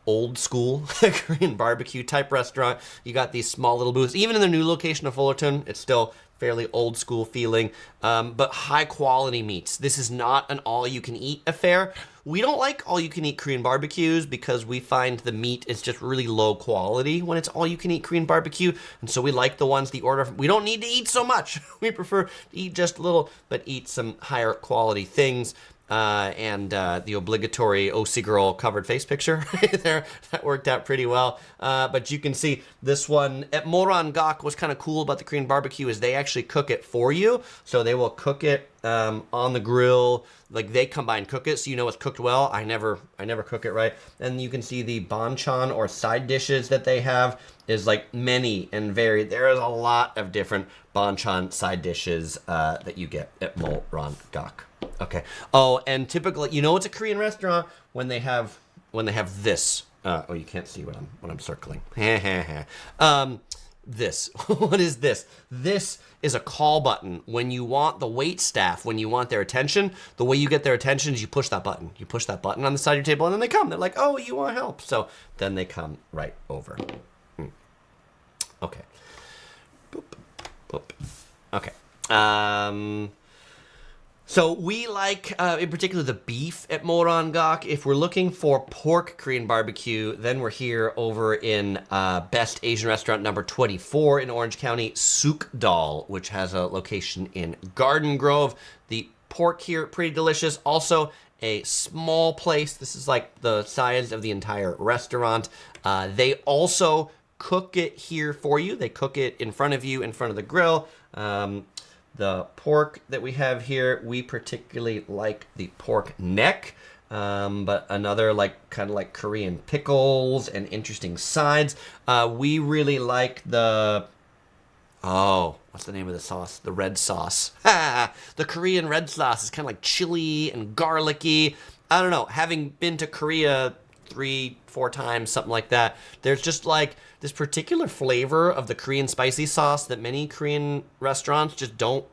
old school Korean barbecue type restaurant. You got these small little booths. Even in the new location of Fullerton, it's still fairly old school feeling, but high quality meats. This is not an all you can eat affair. We don't like all you can eat Korean barbecues because we find the meat is just really low quality when it's all you can eat Korean barbecue. And so we like the ones the order. We don't need to eat so much. We prefer to eat just a little, but eat some higher quality things. And the obligatory OC girl covered face picture right there, that worked out pretty well. But you can see this one at Moran Gok. What's kind of cool about the Korean barbecue is they actually cook it for you. So they will cook it on the grill. Like they combine cook it so you know it's cooked well. I never cook it right. And you can see the banchan or side dishes that they have is like many and varied. There is a lot of different banchan side dishes that you get at Moran Gok. Okay. Oh, and typically, you know, it's a Korean restaurant when they have this. Oh, you can't see what I'm circling. This. What is this? This is a call button. When you want the wait staff, when you want their attention, the way you get their attention is you push that button. You push that button on the side of your table, and then they come. They're like, "Oh, you want help?" So then they come right over. Okay. Boop. Boop. Okay. So we like, in particular, the beef at Moran Gok. If we're looking for pork Korean barbecue, then we're here over in Best Asian Restaurant number 24 in Orange County, Sukdal, which has a location in Garden Grove. The pork here, pretty delicious. Also, a small place. This is like the size of the entire restaurant. They also cook it here for you. They cook it in front of you, in front of the grill. The pork that we have here, we particularly like the pork neck, but another kind of like Korean pickles and interesting sides. We really like the, what's the name of the sauce? The red sauce. The Korean red sauce is kind of like chili and garlicky. I don't know, having been to Korea 3-4 times, something like that, there's just like this particular flavor of the Korean spicy sauce that many Korean restaurants just don't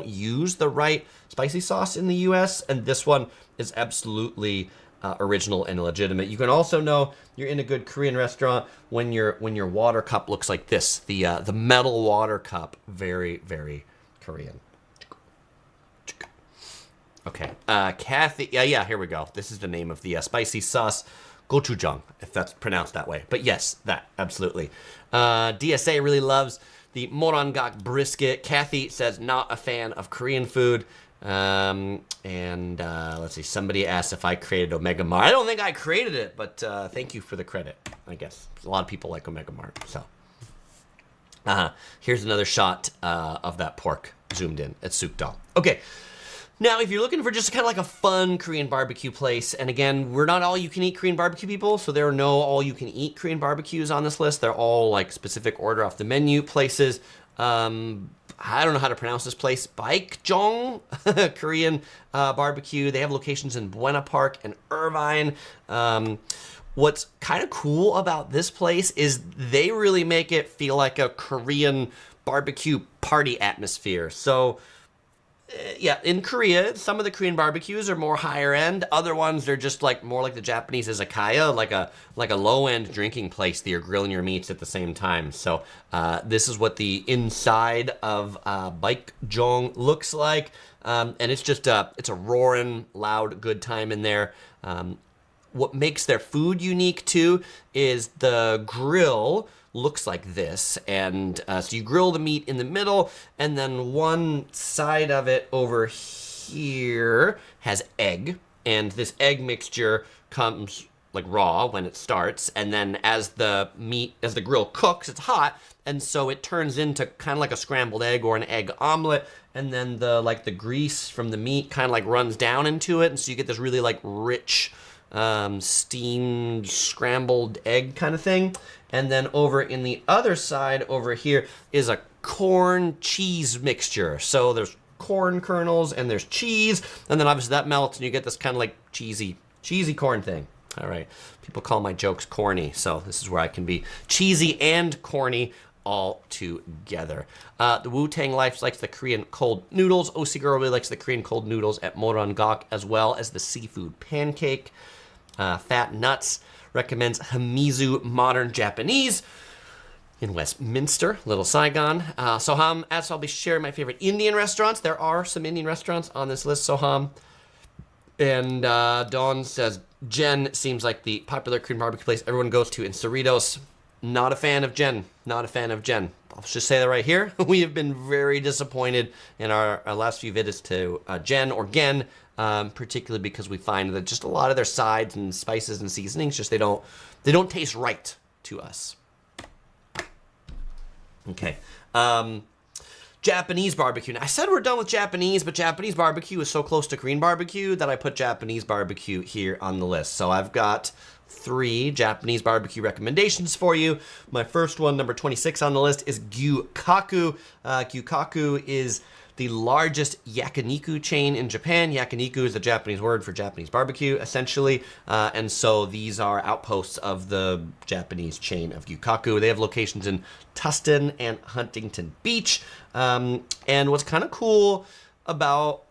use the right spicy sauce in the US, and this one is absolutely original and legitimate. You can also know you're in a good Korean restaurant when your water cup looks like this, the metal water cup. Very, very Korean. Okay, Kathy, yeah, here we go. This is the name of the spicy sauce, gochujang, if that's pronounced that way. But yes, that, absolutely. DSA really loves the Moran Gok brisket. Kathy says not a fan of Korean food. And let's see, somebody asked if I created Omega Mart. I don't think I created it, but thank you for the credit, I guess. A lot of people like Omega Mart, so. Here's another shot of that pork zoomed in at Sukdal. Okay. Now, if you're looking for just kind of like a fun Korean barbecue place, and again, we're not all you can eat Korean barbecue people, so there are no all you can eat Korean barbecues on this list. They're all like specific order off the menu places. I don't know how to pronounce this place, Baekjong Korean barbecue. They have locations in Buena Park and Irvine. What's kind of cool about this place is they really make it feel like a Korean barbecue party atmosphere. So yeah, in Korea, some of the Korean barbecues are more higher end. Other ones, they're just like more like the Japanese izakaya, like a low end drinking place that you're grilling your meats at the same time. So this is what the inside of Baekjong looks like, and it's just it's a roaring, loud, good time in there. What makes their food unique too is the grill looks like this, and so you grill the meat in the middle, and then one side of it over here has egg, and this egg mixture comes like raw when it starts, and then as the grill cooks, it's hot, and so it turns into kind of like a scrambled egg or an egg omelet, and then the grease from the meat kind of like runs down into it, and so you get this really like rich steamed scrambled egg kind of thing. And then over in the other side over here is a corn cheese mixture. So there's corn kernels and there's cheese, and then obviously that melts and you get this kind of like cheesy corn thing. All right, people call my jokes corny, so this is where I can be cheesy and corny all together. The Wu-Tang Life likes the Korean cold noodles. Osiguro really likes the Korean cold noodles at Morongok, as well as the seafood pancake. Fat Nuts recommends Hamizu Modern Japanese in Westminster, Little Saigon. Soham, as I'll be sharing my favorite Indian restaurants. There are some Indian restaurants on this list, Soham. And Dawn says, Jen seems like the popular Korean barbecue place everyone goes to in Cerritos. Not a fan of Jen. Not a fan of Jen. I'll just say that right here. We have been very disappointed in our last few visits to Jen or Gen, particularly because we find that just a lot of their sides and spices and seasonings, just they don't taste right to us. Okay. Japanese barbecue. Now, I said we're done with Japanese, but Japanese barbecue is so close to Korean barbecue that I put Japanese barbecue here on the list. So I've got 3 Japanese barbecue recommendations for you. My first one, number 26 on the list, is Gyukaku. Gyukaku is the largest yakiniku chain in Japan. Yakiniku is the Japanese word for Japanese barbecue, essentially. And so these are outposts of the Japanese chain of Gyukaku. They have locations in Tustin and Huntington Beach. And what's kind of cool about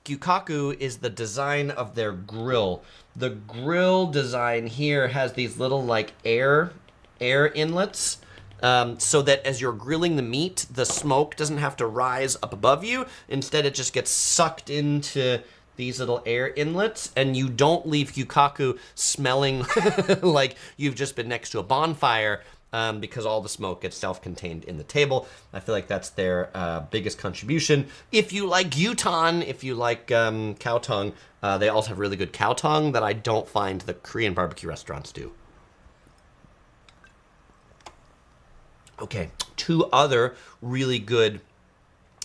Gyukaku is the design of their grill. The grill design here has these little like air inlets, so that as you're grilling the meat, the smoke doesn't have to rise up above you. Instead, it just gets sucked into these little air inlets, and you don't leave Gyukaku smelling like you've just been next to a bonfire, because all the smoke gets self-contained in the table. I feel like that's their biggest contribution. If you like gyutan, if you like cow tongue, they also have really good cow tongue that I don't find the Korean barbecue restaurants do. Okay, 2 other really good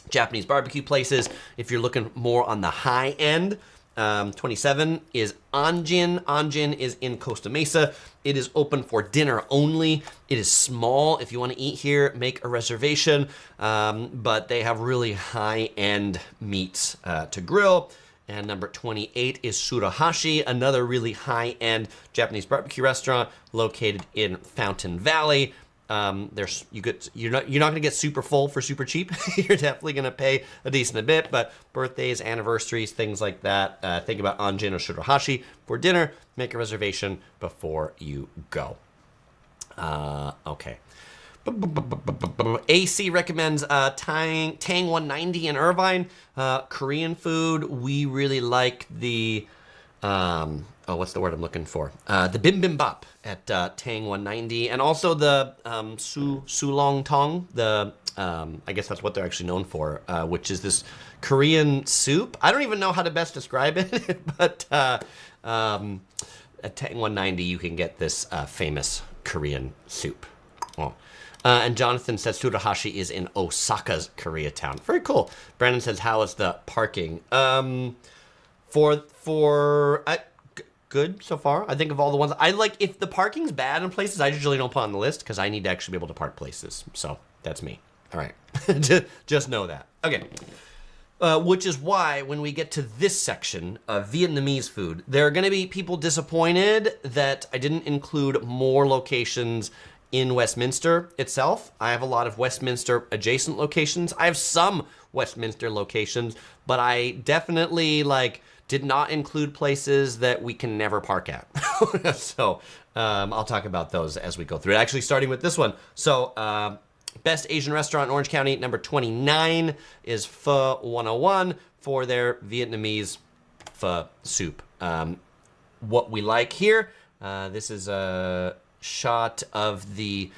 Japanese barbecue places. If you're looking more on the high end, 27 is Anjin. Anjin is in Costa Mesa. It is open for dinner only. It is small. If you want to eat here, make a reservation. But they have really high-end meats to grill. And number 28 is Surahashi, another really high-end Japanese barbecue restaurant located in Fountain Valley. You're not going to get super full for super cheap. You're definitely going to pay a decent bit, but birthdays, anniversaries, things like that. Think about Anjin or Surahashi for dinner. Make a reservation before you go. Okay. AC recommends Tang 190 in Irvine. Korean food. We really like the what's the word I'm looking for? The bibimbap at Tang 190, and also the sulong tong. The I guess that's what they're actually known for, which is this Korean soup. I don't even know how to best describe it, but at Tang 190 you can get this famous Korean soup. Oh. And Jonathan says Surahashi is in Osaka's Koreatown. Very cool. Brandon says, how is the parking? Good so far. I think of all the ones I like. If the parking's bad in places, I usually don't put on the list because I need to actually be able to park places. So that's me. All right, just know that. Okay. Which is why when we get to this section of Vietnamese food, there are going to be people disappointed that I didn't include more locations in Westminster itself. I have a lot of Westminster adjacent locations. I have some Westminster locations, but I definitely did not include places that we can never park at. So I'll talk about those as we go through it. Actually, starting with this one. So best Asian restaurant in Orange County, number 29 is Pho 101 for their Vietnamese pho soup. What we like here, this is a shot of the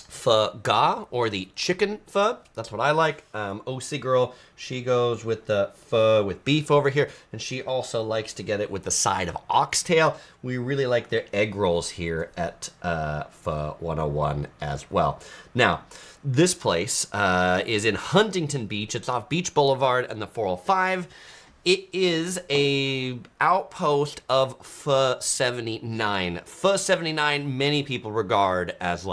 pho ga, or the chicken pho. That's what I like. OC girl, she goes with the pho with beef over here, and she also likes to get it with the side of oxtail. We really like their egg rolls here at Pho 101 as well. Now, this place is in Huntington Beach. It's off Beach Boulevard and the 405. It is a outpost of Pho 79. Pho 79, many people regard as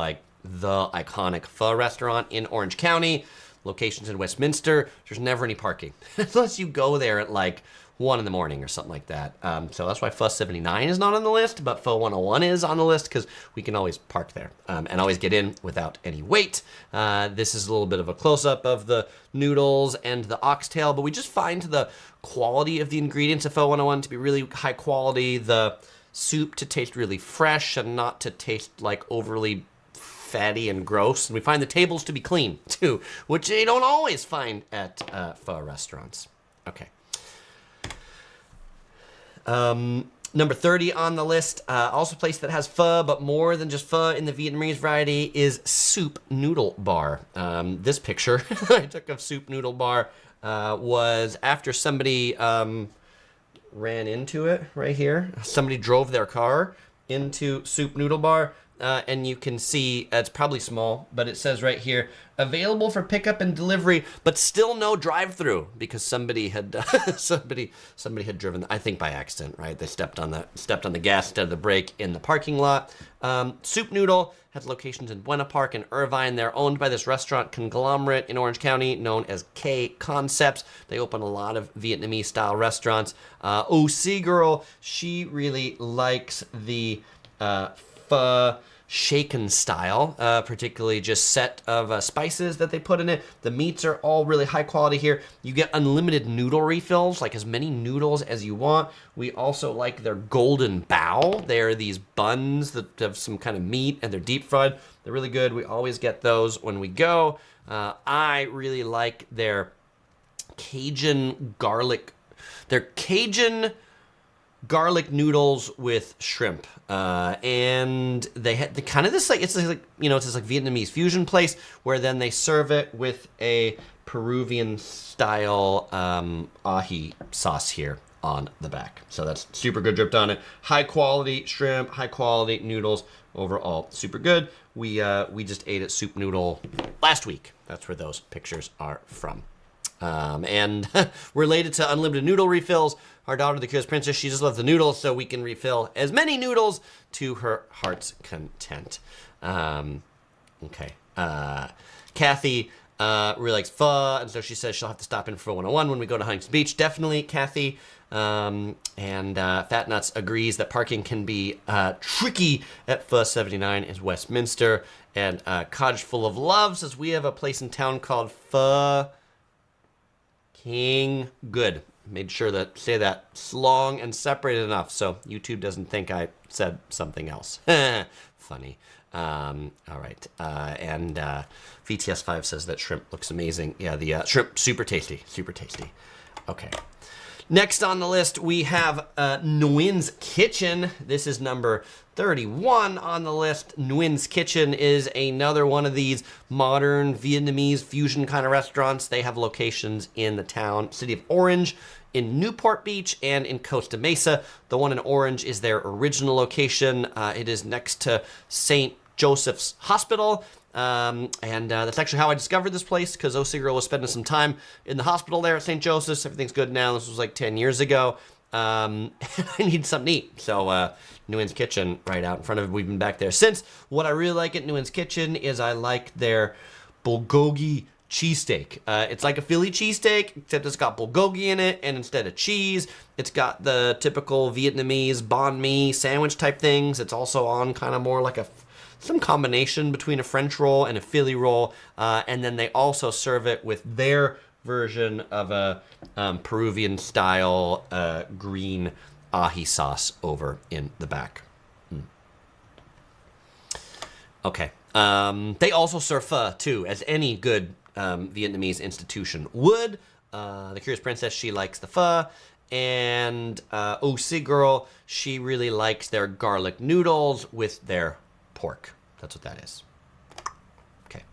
the iconic pho restaurant in Orange County. Locations in Westminster. There's never any parking unless you go there at 1 in the morning or something like that. So that's why Pho 79 is not on the list, but Pho 101 is on the list because we can always park there and always get in without any wait. This is a little bit of a close-up of the noodles and the oxtail, but we just find the quality of the ingredients of Pho 101 to be really high quality, the soup to taste really fresh and not to taste overly fatty and gross. And we find the tables to be clean too, which you don't always find at pho restaurants. Okay. Number 30 on the list, also a place that has pho, but more than just pho in the Vietnamese variety, is Soup Noodle Bar. This picture I took of Soup Noodle Bar was after somebody ran into it right here. Somebody drove their car into Soup Noodle Bar. And you can see, it's probably small, but it says right here, available for pickup and delivery, but still no drive-through because somebody had somebody had driven, I think by accident, right? They stepped on the gas instead of the brake in the parking lot. Soup Noodle has locations in Buena Park and Irvine. They're owned by this restaurant conglomerate in Orange County known as K Concepts. They open a lot of Vietnamese-style restaurants. OC Girl, she really likes the pho shaken style, particularly just set of spices that they put in it. The meats are all really high quality here. You get unlimited noodle refills, as many noodles as you want. We also like their golden bao. They are these buns that have some kind of meat and they're deep fried. They're really good. We always get those when we go. I really like their Cajun garlic noodles with shrimp, and they had the kind of this it's this Vietnamese fusion place where then they serve it with a Peruvian style ahi sauce here on the back. So that's super good dripped on it. High quality shrimp, high quality noodles, overall super good. We just ate at Soup Noodle last week. That's where those pictures are from. And related to unlimited noodle refills, our daughter, the Curious Princess, she just loves the noodles, so we can refill as many noodles to her heart's content. Okay. Kathy really likes pho, and so she says she'll have to stop in for 101 when we go to Huntington Beach. Definitely, Kathy. And Fat Nuts agrees that parking can be tricky at Pho 79 in Westminster. And Cottage Full of Love says we have a place in town called Pho King Good. Made sure to say that long and separated enough so YouTube doesn't think I said something else. Funny. All right. And VTS5 says that shrimp looks amazing. Yeah, the shrimp, super tasty. Super tasty. Okay. Next on the list, we have Nguyen's Kitchen. This is number 31 on the list. Nguyen's Kitchen is another one of these modern Vietnamese fusion kind of restaurants. They have locations in the city of Orange, in Newport Beach, and in Costa Mesa. The one in Orange is their original location. It is next to St. Joseph's Hospital. And that's actually how I discovered this place, because OC Girl was spending some time in the hospital there at St. Joseph's. Everything's good now. This was 10 years ago. I need something to eat. So Nguyen's Kitchen right out in front of it. We've been back there since. What I really like at Nguyen's Kitchen is I like their bulgogi cheesesteak. It's like a Philly cheesesteak, except it's got bulgogi in it, and instead of cheese, it's got the typical Vietnamese banh mi sandwich type things. It's also on kind of more like some combination between a French roll and a Philly roll, and then they also serve it with their version of a Peruvian style green ají sauce over in the back. Okay. They also serve pho too, as any good Vietnamese institution would. The Curious Princess, she likes the pho. And OC Girl, she really likes their garlic noodles with their pork. That's what that is. Okay.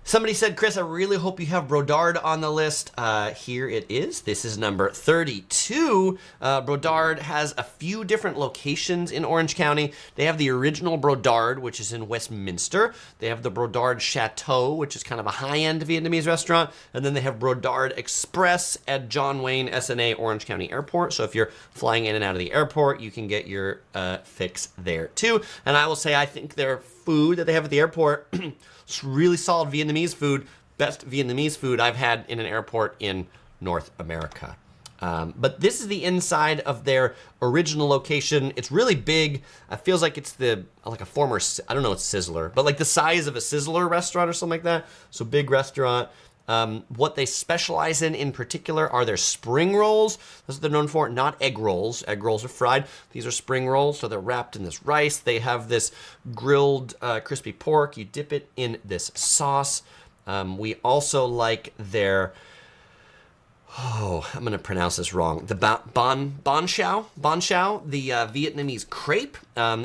Somebody said, Chris, I really hope you have Brodard on the list. Here it is. This is number 32. Brodard has a few different locations in Orange County. They have the original Brodard, which is in Westminster. They have the Brodard Chateau, which is kind of a high-end Vietnamese restaurant. And then they have Brodard Express at John Wayne SNA Orange County Airport. So if you're flying in and out of the airport, you can get your fix there too. And I will say, I think their food that they have at the airport it's really solid Vietnamese food. Best Vietnamese food I've had in an airport in North America. But this is the inside of their original location. It's really big. It feels like it's like a former, I don't know, it's Sizzler, but like the size of a Sizzler restaurant or something like that. So big restaurant. What they specialize in particular are their spring rolls. That's what they're known for, not egg rolls. Egg rolls are fried. These are spring rolls, so they're wrapped in this rice. They have this grilled crispy pork. You dip it in this sauce. We also like their, I'm going to pronounce this wrong, the ban shao, the Vietnamese crepe.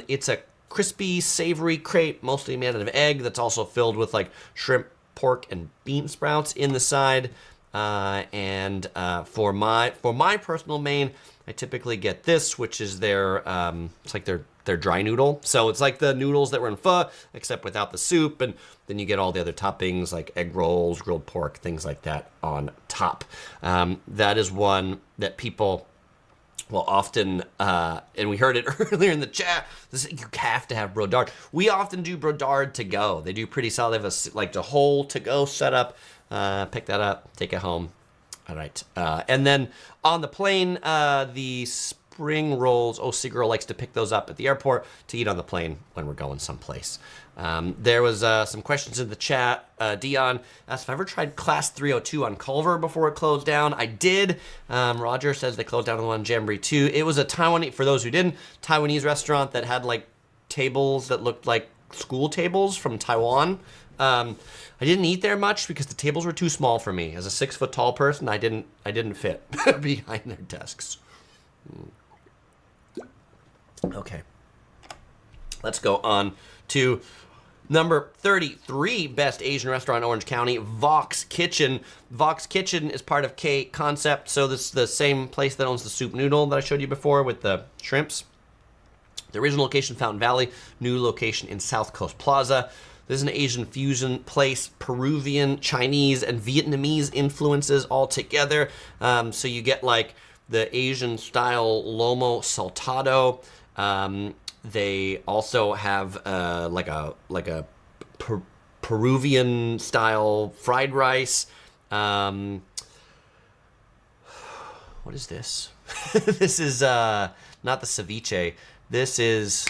It's a crispy, savory crepe, mostly made out of egg, that's also filled with like shrimp, pork, and bean sprouts in the side. For my personal main, I typically get this, which is their it's like their dry noodle. So it's like the noodles that were in pho, except without the soup, and then you get all the other toppings like egg rolls, grilled pork, things like that on top. That is one that people will often, and we heard it earlier in the chat, you have to have Brodard. We often do Brodard to go. They do pretty solid. They have like the whole to go setup. Pick that up, take it home. All right. And then on the plane, the spring rolls, OC Girl likes to pick those up at the airport to eat on the plane when we're going someplace. There was some questions in the chat. Dion asked if I ever tried Class 302 on Culver before it closed down. I did. Roger says they closed down the one on Jamboree too. It was a Taiwanese, for those who didn't, Taiwanese restaurant that had like tables that looked like school tables from Taiwan. I didn't eat there much because the tables were too small for me. As a 6 foot tall person, I didn't fit behind their desks. Okay. Let's go on to number 33, best Asian restaurant in Orange County, Vox Kitchen. Vox Kitchen is part of K Concept, so this is the same place that owns the soup noodle that I showed you before with the shrimps. The original location, Fountain Valley, new location in South Coast Plaza. This is an Asian fusion place, Peruvian, Chinese, and Vietnamese influences all together. So you get like the Asian style lomo saltado. They also have like a Peruvian style fried rice. What is this? This is not the ceviche. This is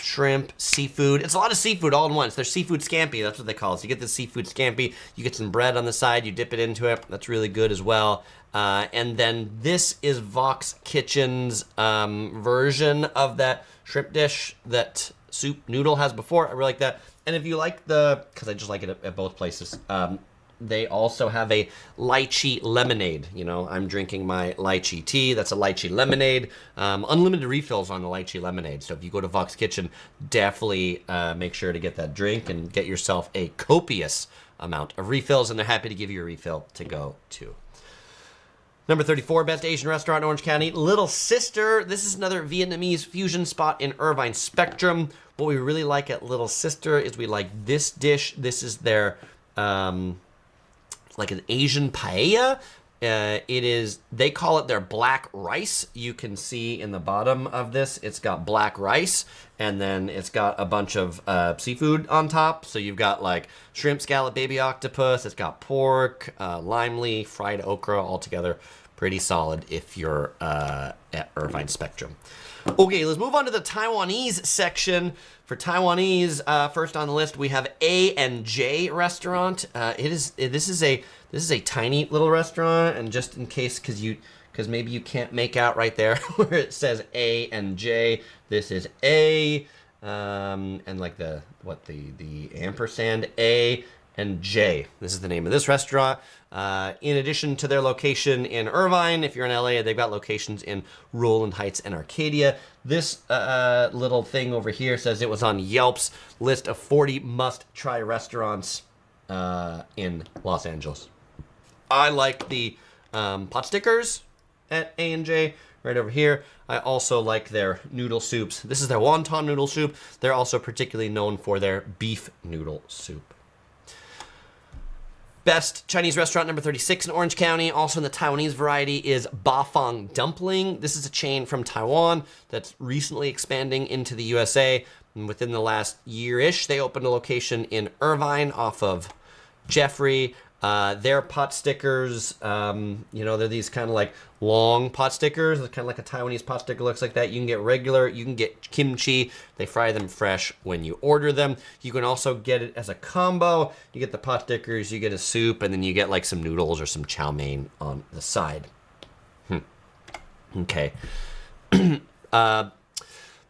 shrimp, seafood. It's a lot of seafood all in once. They're seafood scampi. That's what they call it. So you get the seafood scampi. You get some bread on the side. You dip it into it. That's really good as well. And then this is Vox Kitchen's version of that shrimp dish that Soup Noodle has before. I really like that. And if you like because I just like it at both places, they also have a lychee lemonade. You know, I'm drinking my lychee tea. That's a lychee lemonade. Unlimited refills on the lychee lemonade. So if you go to Vox Kitchen, definitely make sure to get that drink and get yourself a copious amount of refills. And they're happy to give you a refill to go to. Number 34, best Asian restaurant in Orange County, Little Sister. This is another Vietnamese fusion spot in Irvine Spectrum. What we really like at Little Sister is we like this dish. This is their, like an Asian paella, They call it their black rice. You can see in the bottom of this, it's got black rice, and then it's got a bunch of seafood on top. So you've got like shrimp, scallop, baby octopus. It's got pork, lime leaf, fried okra, all together. Pretty solid if you're at Irvine Spectrum. Okay, let's move on to the Taiwanese section. For Taiwanese, first on the list we have A&J Restaurant. This is a tiny little restaurant, and just in case, because maybe you can't make out right there where it says A&J, this is A, and like the ampersand, A and J. This is the name of this restaurant. In addition to their location in Irvine, if you're in LA, they've got locations in Rowland Heights and Arcadia. This little thing over here says it was on Yelp's list of 40 must-try restaurants in Los Angeles. I like the pot stickers at A&J right over here. I also like their noodle soups. This is their wonton noodle soup. They're also particularly known for their beef noodle soup. Best Chinese restaurant number 36 in Orange County, also in the Taiwanese variety, is Bafang Dumpling. This is a chain from Taiwan that's recently expanding into the USA. And within the last year-ish, they opened a location in Irvine off of Jeffrey. Their pot stickers, they're these kind of like long pot stickers. It's kind of like a Taiwanese pot sticker looks like that. You can get regular, you can get kimchi. They fry them fresh when you order them. You can also get it as a combo. You get the pot stickers, you get a soup, and then you get like some noodles or some chow mein on the side. Okay.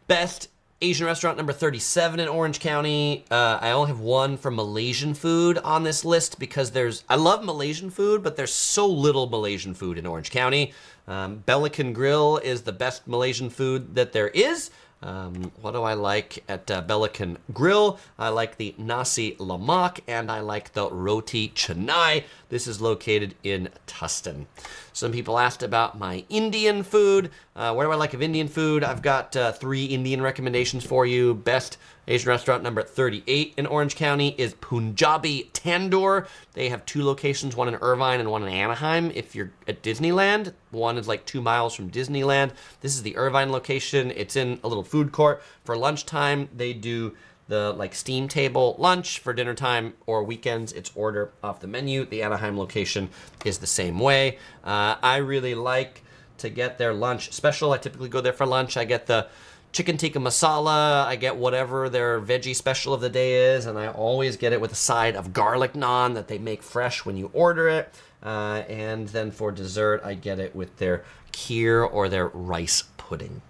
Best Asian restaurant number 37 in Orange County. I only have one for Malaysian food on this list because I love Malaysian food, but there's so little Malaysian food in Orange County. Belican Grill is the best Malaysian food that there is. What do I like at Belican Grill? I like the nasi lemak, and I like the roti canai. This is located in Tustin. Some people asked about my Indian food. What do I like of Indian food? I've got 3 Indian recommendations for you. Best Asian restaurant number 38 in Orange County is Punjabi Tandoor. They have 2 locations, one in Irvine and one in Anaheim. If you're at Disneyland, one is like 2 miles from Disneyland. This is the Irvine location. It's in a little food court. For lunchtime, they do the like steam table lunch. For dinner time or weekends, it's order off the menu. The Anaheim location is the same way. I really like to get their lunch special. I typically go there for lunch. I get the chicken tikka masala, I get whatever their veggie special of the day is, and I always get it with a side of garlic naan that they make fresh when you order it. And then for dessert, I get it with their kheer or their rice pudding.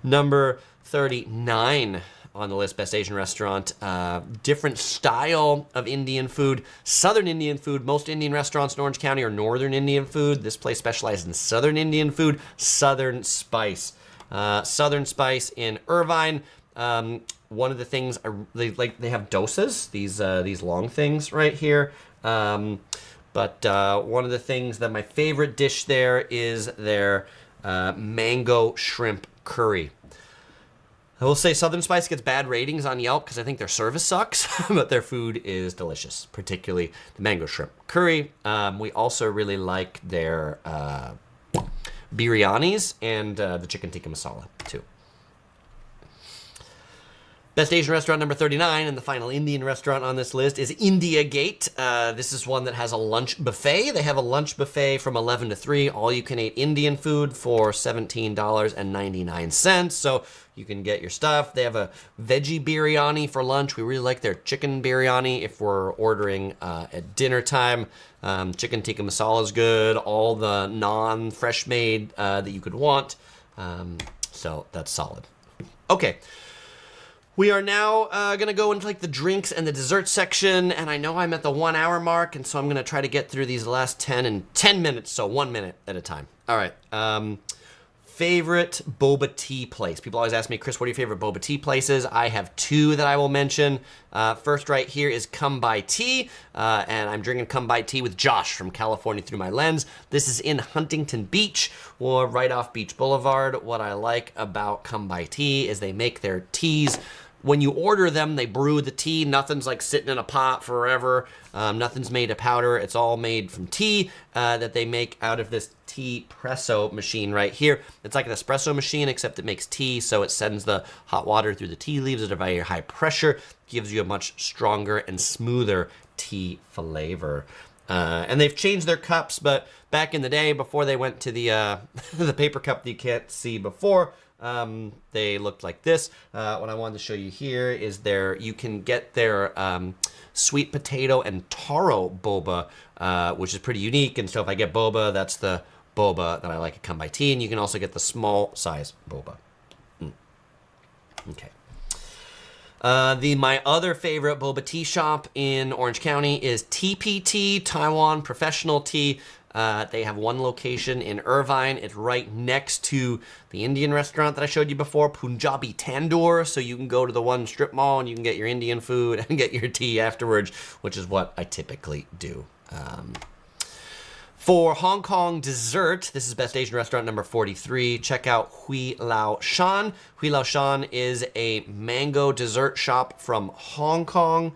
Number 39 on the list, best Asian restaurant. Different style of Indian food. Southern Indian food. Most Indian restaurants in Orange County are Northern Indian food. This place specializes in Southern Indian food. Southern Spice. Southern Spice in Irvine. One of the things they have dosas, these long things right here. But one of the things that my favorite dish there is their mango shrimp curry. I will say Southern Spice gets bad ratings on Yelp because I think their service sucks, but their food is delicious, particularly the mango shrimp curry. We also really like their biryanis and the chicken tikka masala too. Best Asian restaurant number 39 and the final Indian restaurant on this list is India Gate. This is one that has a lunch buffet. They have a lunch buffet from 11 to 3, all you can eat Indian food for $17.99. So you can get your stuff. They have a veggie biryani for lunch. We really like their chicken biryani if we're ordering at dinner time. Chicken tikka masala is good. All the non-fresh made that you could want. So that's solid. Okay. We are now going to go into like the drinks and the dessert section, and I know I'm at the 1 hour mark, and so I'm going to try to get through these last 10 in 10 minutes, so 1 minute at a time. All right. Favorite boba tea place. People always ask me, Chris, what are your favorite boba tea places? I have 2 that I will mention. First right here is Come By Tea, and I'm drinking Come By Tea with Josh from California Through My Lens. This is in Huntington Beach, or right off Beach Boulevard. What I like about Come By Tea is they make their teas When you order them, they brew the tea. Nothing's like sitting in a pot forever. Nothing's made of powder. It's all made from tea that they make out of this tea presso machine right here. It's like an espresso machine, except it makes tea, so it sends the hot water through the tea leaves at a very high pressure, gives you a much stronger and smoother tea flavor. And they've changed their cups, but back in the day, before they went to the the paper cup that you can't see before, they looked like this. What I wanted to show you here is you can get their sweet potato and taro boba, which is pretty unique. And so if I get boba, that's the boba that I like at Come By Tea, and you can also get the small size boba. Okay. My other favorite boba tea shop in Orange County is TPT, Taiwan Professional Tea. They have one location in Irvine. It's right next to the Indian restaurant that I showed you before, Punjabi Tandoor. So you can go to the one strip mall and you can get your Indian food and get your tea afterwards, which is what I typically do. For Hong Kong dessert, this is Best Asian Restaurant number 43. Check out Hui Lao Shan. Hui Lao Shan is a mango dessert shop from Hong Kong.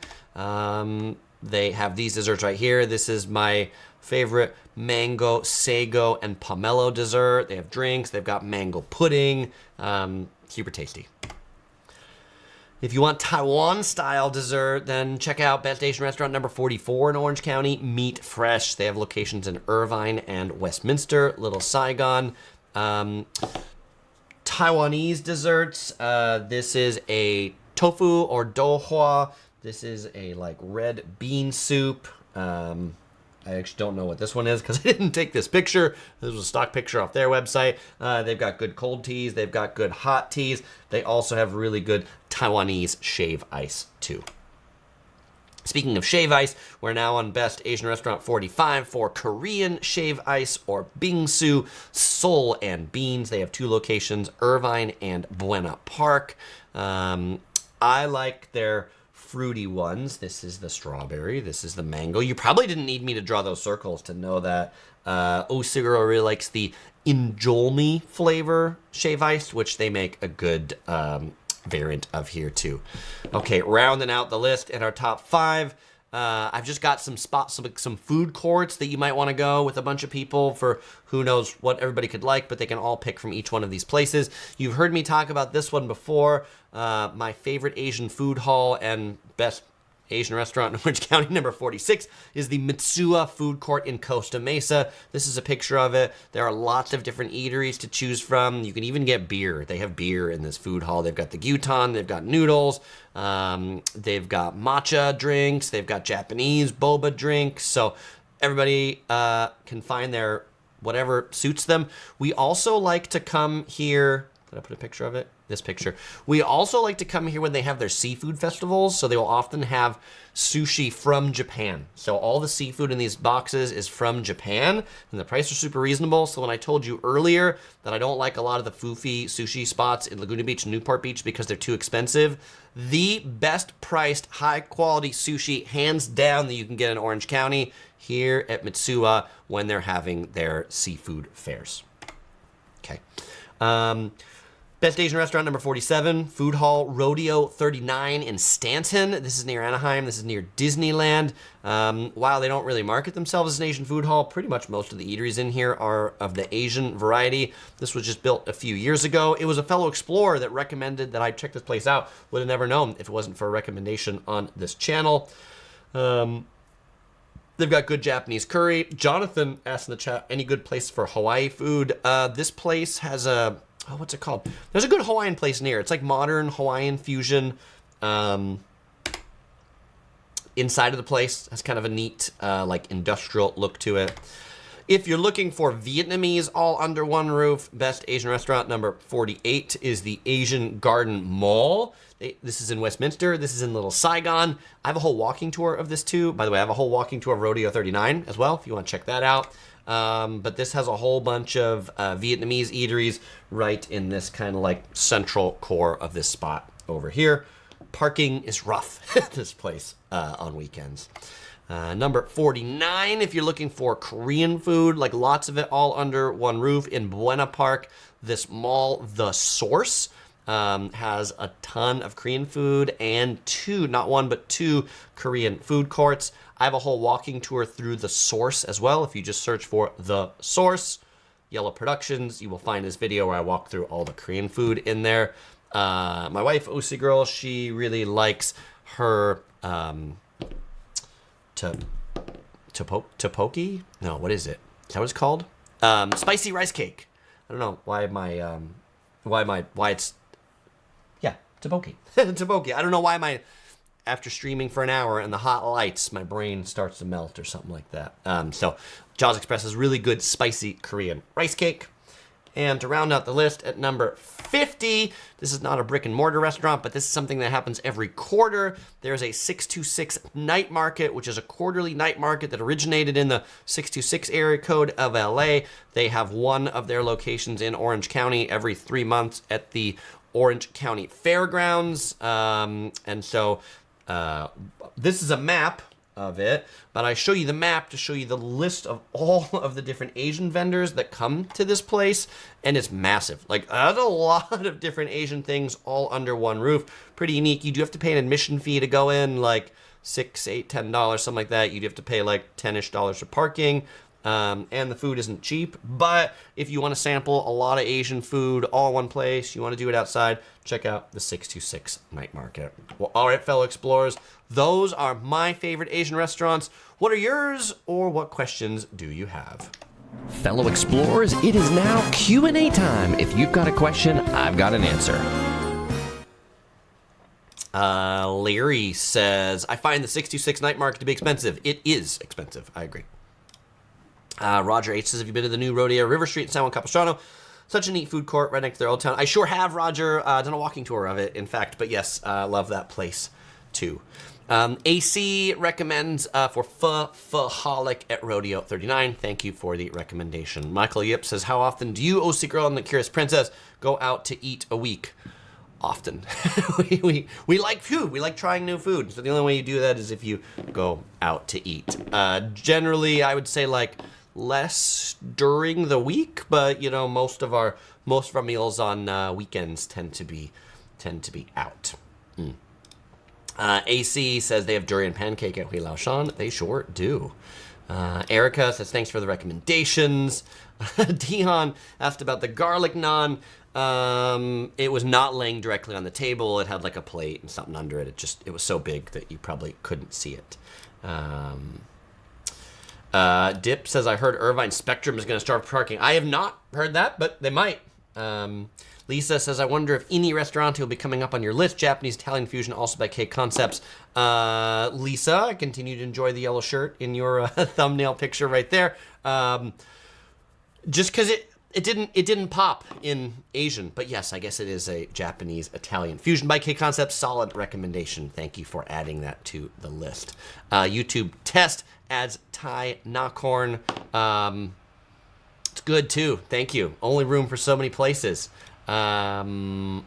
They have these desserts right here. This is my favorite mango, sago, and pomelo dessert. They have drinks. They've got mango pudding. Super tasty. If you want Taiwan-style dessert, then check out Best Asian Restaurant number 44 in Orange County, Meat Fresh. They have locations in Irvine and Westminster, Little Saigon. Taiwanese desserts. This is a tofu or douhua. This is a like red bean soup. I actually don't know what this one is because I didn't take this picture. This was a stock picture off their website. They've got good cold teas. They've got good hot teas. They also have really good Taiwanese shave ice too. Speaking of shave ice, we're now on Best Asian Restaurant 45 for Korean shave ice or bingsu, Seoul and Beans. They have two locations, Irvine and Buena Park. I like their fruity ones. This is the strawberry. This is the mango. You probably didn't need me to draw those circles to know that Osiguro really likes the injolmi flavor shave ice, which they make a good variant of here too. Okay, rounding out the list in our top 5. I've just got some spots, some food courts that you might want to go with a bunch of people for who knows what everybody could like, but they can all pick from each one of these places. You've heard me talk about this one before. My favorite Asian food hall and best Asian restaurant in Orange County, number 46, is the Mitsuwa food court in Costa Mesa. This is a picture of it. There are lots of different eateries to choose from. You can even get beer. They have beer in this food hall. They've got the gyutan, they've got noodles, they've got matcha drinks, they've got Japanese boba drinks. So everybody can find their whatever suits them. We also like to come here. Did I put a picture of it? This picture. We also like to come here when they have their seafood festivals, so they will often have sushi from Japan. So all the seafood in these boxes is from Japan, and the prices are super reasonable. So when I told you earlier that I don't like a lot of the foofy sushi spots in Laguna Beach and Newport Beach because they're too expensive, the best priced, high quality sushi, hands down, that you can get in Orange County here at Mitsuwa when they're having their seafood fairs. Okay. Best Asian Restaurant number 47, Food Hall Rodeo 39 in Stanton. This is near Anaheim. This is near Disneyland. While they don't really market themselves as an Asian food hall, pretty much most of the eateries in here are of the Asian variety. This was just built a few years ago. It was a fellow explorer that recommended that I check this place out. Would have never known if it wasn't for a recommendation on this channel. They've got good Japanese curry. Jonathan asked in the chat, any good place for Hawaii food? This place has a... Oh, what's it called? There's a good Hawaiian place near. It's like modern Hawaiian fusion. Inside of the place has kind of a neat, like industrial look to it. If you're looking for Vietnamese all under one roof, Best Asian Restaurant number 48 is the Asian Garden Mall. This is in Westminster. This is in Little Saigon. I have a whole walking tour of this too. By the way, I have a whole walking tour of Rodeo 39 as well, if you want to check that out. But this has a whole bunch of Vietnamese eateries right in this kind of like central core of this spot over here. Parking is rough at this place on weekends. Number 49, if you're looking for Korean food, like lots of it all under one roof in Buena Park, this mall, The Source. has a ton of Korean food and two, not one, but two Korean food courts. I have a whole walking tour through the Source as well. If you just search for the Source, Yellow Productions, you will find this video where I walk through all the Korean food in there. My wife, Osi Girl, she really likes her topoki? No, what is it? Is that what it's called? Spicy rice cake. I don't know why it's, yeah, topoki. Topoki. I don't know why after streaming for an hour and the hot lights, my brain starts to melt or something like that. So Jaws Express is really good spicy Korean rice cake. And to round out the list at number 50, this is not a brick and mortar restaurant, but this is something that happens every quarter. There's a 626 night market, which is a quarterly night market that originated in the 626 area code of LA. They have one of their locations in Orange County every 3 months at the Orange County Fairgrounds. And so this is a map of it, but I show you the map to show you the list of all of the different Asian vendors that come to this place, and it's massive. Like, there's a lot of different Asian things all under one roof. Pretty unique. You do have to pay an admission fee to go in, like $6, $8, $10, something like that. You do have to pay like $10-ish for parking. And the food isn't cheap, but if you want to sample a lot of Asian food all in one place, you want to do it outside, check out the 626 night market. Well, all right, fellow explorers, those are my favorite Asian restaurants. What are yours, or what questions do you have? Fellow explorers, it is now Q&A time. If you've got a question, I've got an answer. Larry says, I find the 626 night market to be expensive. It is expensive. I agree. Roger H says, have you been to the new Rodeo River Street in San Juan Capistrano? Such a neat food court right next to their old town. I sure have, Roger. Done a walking tour of it, in fact. But yes, love that place, too. AC recommends for Pho-holic at Rodeo 39. Thank you for the recommendation. Michael Yip says, how often do you, OC Girl and the Curious Princess, go out to eat a week? Often. we like food. We like trying new food. So the only way you do that is if you go out to eat. Generally, I would say like less during the week, but you know, most of our meals on weekends tend to be out. AC says they have durian pancake at Hui Lao Shan. They sure do. Erica says thanks for the recommendations. Dion asked about the garlic naan. It was not laying directly on the table. It had like a plate and something under it. It was so big that you probably couldn't see it. Dip says, I heard Irvine Spectrum is going to start parking. I have not heard that, but they might. Lisa says, I wonder if any restaurant will be coming up on your list. Japanese Italian fusion, also by K Concepts. Lisa, I continue to enjoy the yellow shirt in your thumbnail picture right there. Just because it didn't pop in Asian, but yes, I guess it is a Japanese Italian fusion by K Concepts. Solid recommendation. Thank you for adding that to the list. YouTube Test adds Thai Nakhorn. It's good too. Thank you. Only room for so many places. Kwang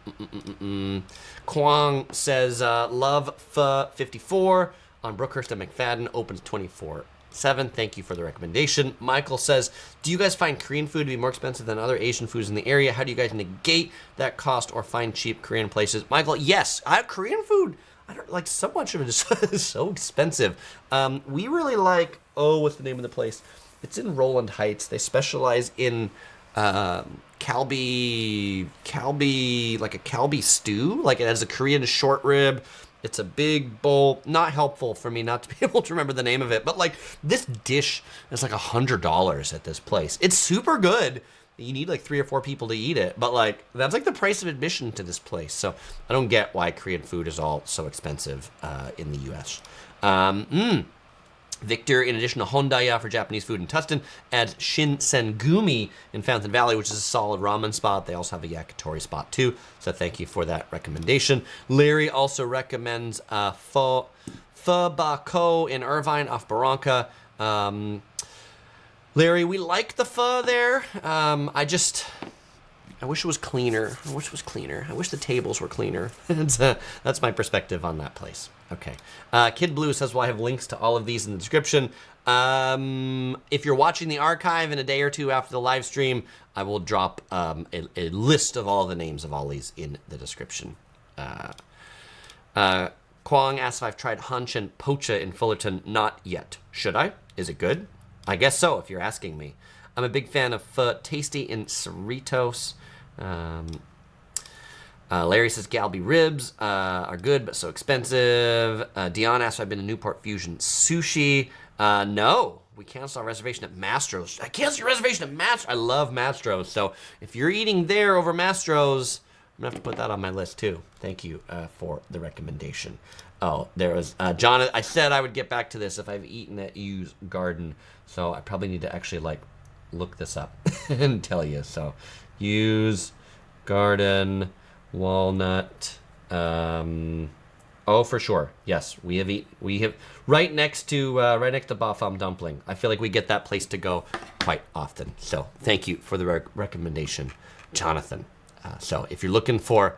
says love Pho 54 on Brookhurst and McFadden, opens 24/7. Thank you for the recommendation. Michael says, do you guys find Korean food to be more expensive than other Asian foods in the area? How do you guys negate that cost or find cheap Korean places? Michael, yes, Korean food, I don't like, so much of it is so expensive. We really like, what's the name of the place? It's in Roland Heights. They specialize in kalbi, like a kalbi stew. Like it has a Korean short rib. It's a big bowl. Not helpful for me not to be able to remember the name of it. But like this dish is like $100 at this place. It's super good. You need like 3 or 4 people to eat it. But like that's like the price of admission to this place. So I don't get why Korean food is all so expensive in the U.S. Victor, in addition to Hondaya for Japanese food in Tustin, adds Shinsengumi in Fountain Valley, which is a solid ramen spot. They also have a yakitori spot too, so thank you for that recommendation. Larry also recommends Pho Bako in Irvine off Barranca. Larry, we like the pho there. I I wish it was cleaner. I wish it was cleaner. I wish the tables were cleaner. That's my perspective on that place. Okay. Kid Blue says, well, I have links to all of these in the description. If you're watching the archive in a day or two after the live stream, I will drop a list of all the names of all these in the description. Kwong asks if I've tried Hunch and Pocha in Fullerton. Not yet. Should I? Is it good? I guess so, if you're asking me. I'm a big fan of Pho Tasty in Cerritos. Larry says Galbi ribs are good, but so expensive. Dion asks if I've been to Newport Fusion Sushi. No, we canceled our reservation at Mastro's. I canceled your reservation at Mastro's. I love Mastro's. So if you're eating there over Mastro's, I'm going to have to put that on my list too. Thank you for the recommendation. Oh, there was John. I said I would get back to this if I've eaten at Yu's Garden. So I probably need to actually like look this up and tell you. So Yu's Garden Walnut. Oh, for sure. Yes, we have right next to Bafam Dumpling. I feel like we get that place to go quite often. So thank you for the recommendation, Jonathan. So if you're looking for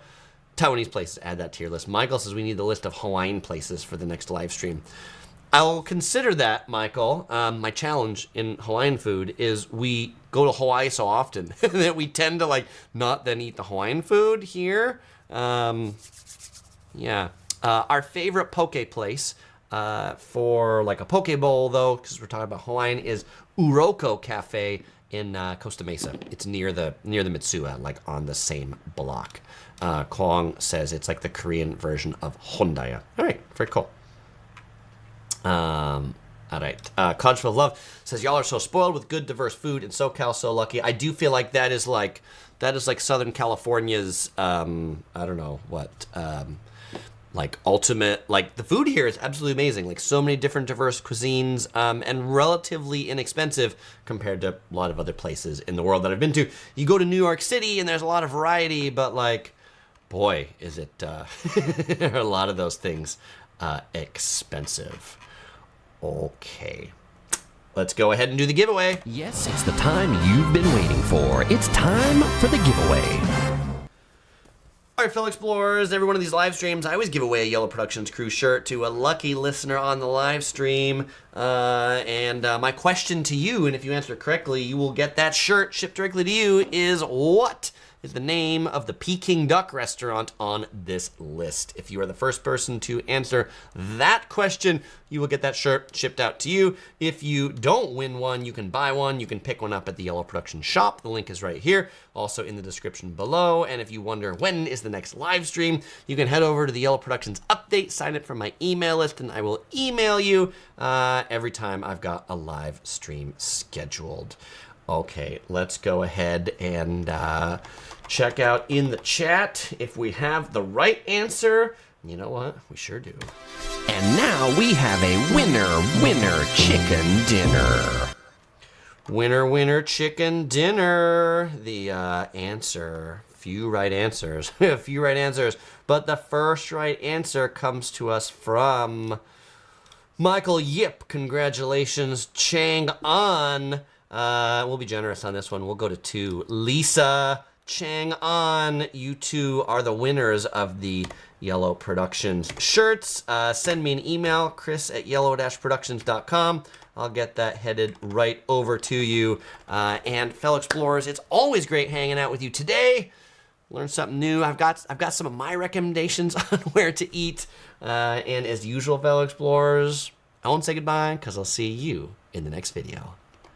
Taiwanese places, add that to your list. Michael says we need the list of Hawaiian places for the next live stream. I'll consider that, Michael. My challenge in Hawaiian food is we go to Hawaii so often that we tend to like not then eat the Hawaiian food here. Yeah. Our favorite poke place for like a poke bowl, though, because we're talking about Hawaiian, is Uroko Cafe in Costa Mesa. It's near the Mitsuwa, like on the same block. Kwong says it's like the Korean version of Hondaya. All right, very cool. All right. Codge of Love says y'all are so spoiled with good, diverse food in SoCal. So lucky. I do feel like that is like Southern California's. I don't know what. Like ultimate, like the food here is absolutely amazing. Like so many different diverse cuisines, and relatively inexpensive compared to a lot of other places in the world that I've been to. You go to New York City and there's a lot of variety, but like, boy, is it a lot of those things expensive. Okay. Let's go ahead and do the giveaway. Yes, it's the time you've been waiting for. It's time for the giveaway. All right, fellow explorers, every one of these live streams, I always give away a Yellow Productions crew shirt to a lucky listener on the live stream. And my question to you, and if you answer correctly, you will get that shirt shipped directly to you, is what is the name of the Peking duck restaurant on this list? If you are the first person to answer that question, you will get that shirt shipped out to you. If you don't win one, you can buy one. You can pick one up at the Yellow Productions shop. The link is right here, also in the description below. And if you wonder when is the next live stream, you can head over to the Yellow Productions update, sign up for my email list, and I will email you every time I've got a live stream scheduled. Okay, let's go ahead and check out in the chat if we have the right answer. You know what? We sure do. And now we have a winner chicken dinner. Winner chicken dinner. The answer. Few right answers. A few right answers. But the first right answer comes to us from Michael Yip. Congratulations, Chang An. We'll be generous on this one. We'll go to 2. Lisa, Chang An, you two are the winners of the Yellow Productions shirts. Send me an email, chris@yellow-productions.com. I'll get that headed right over to you. And fellow explorers, it's always great hanging out with you today. Learn something new. I've got some of my recommendations on where to eat. And as usual, fellow explorers, I won't say goodbye because I'll see you in the next video.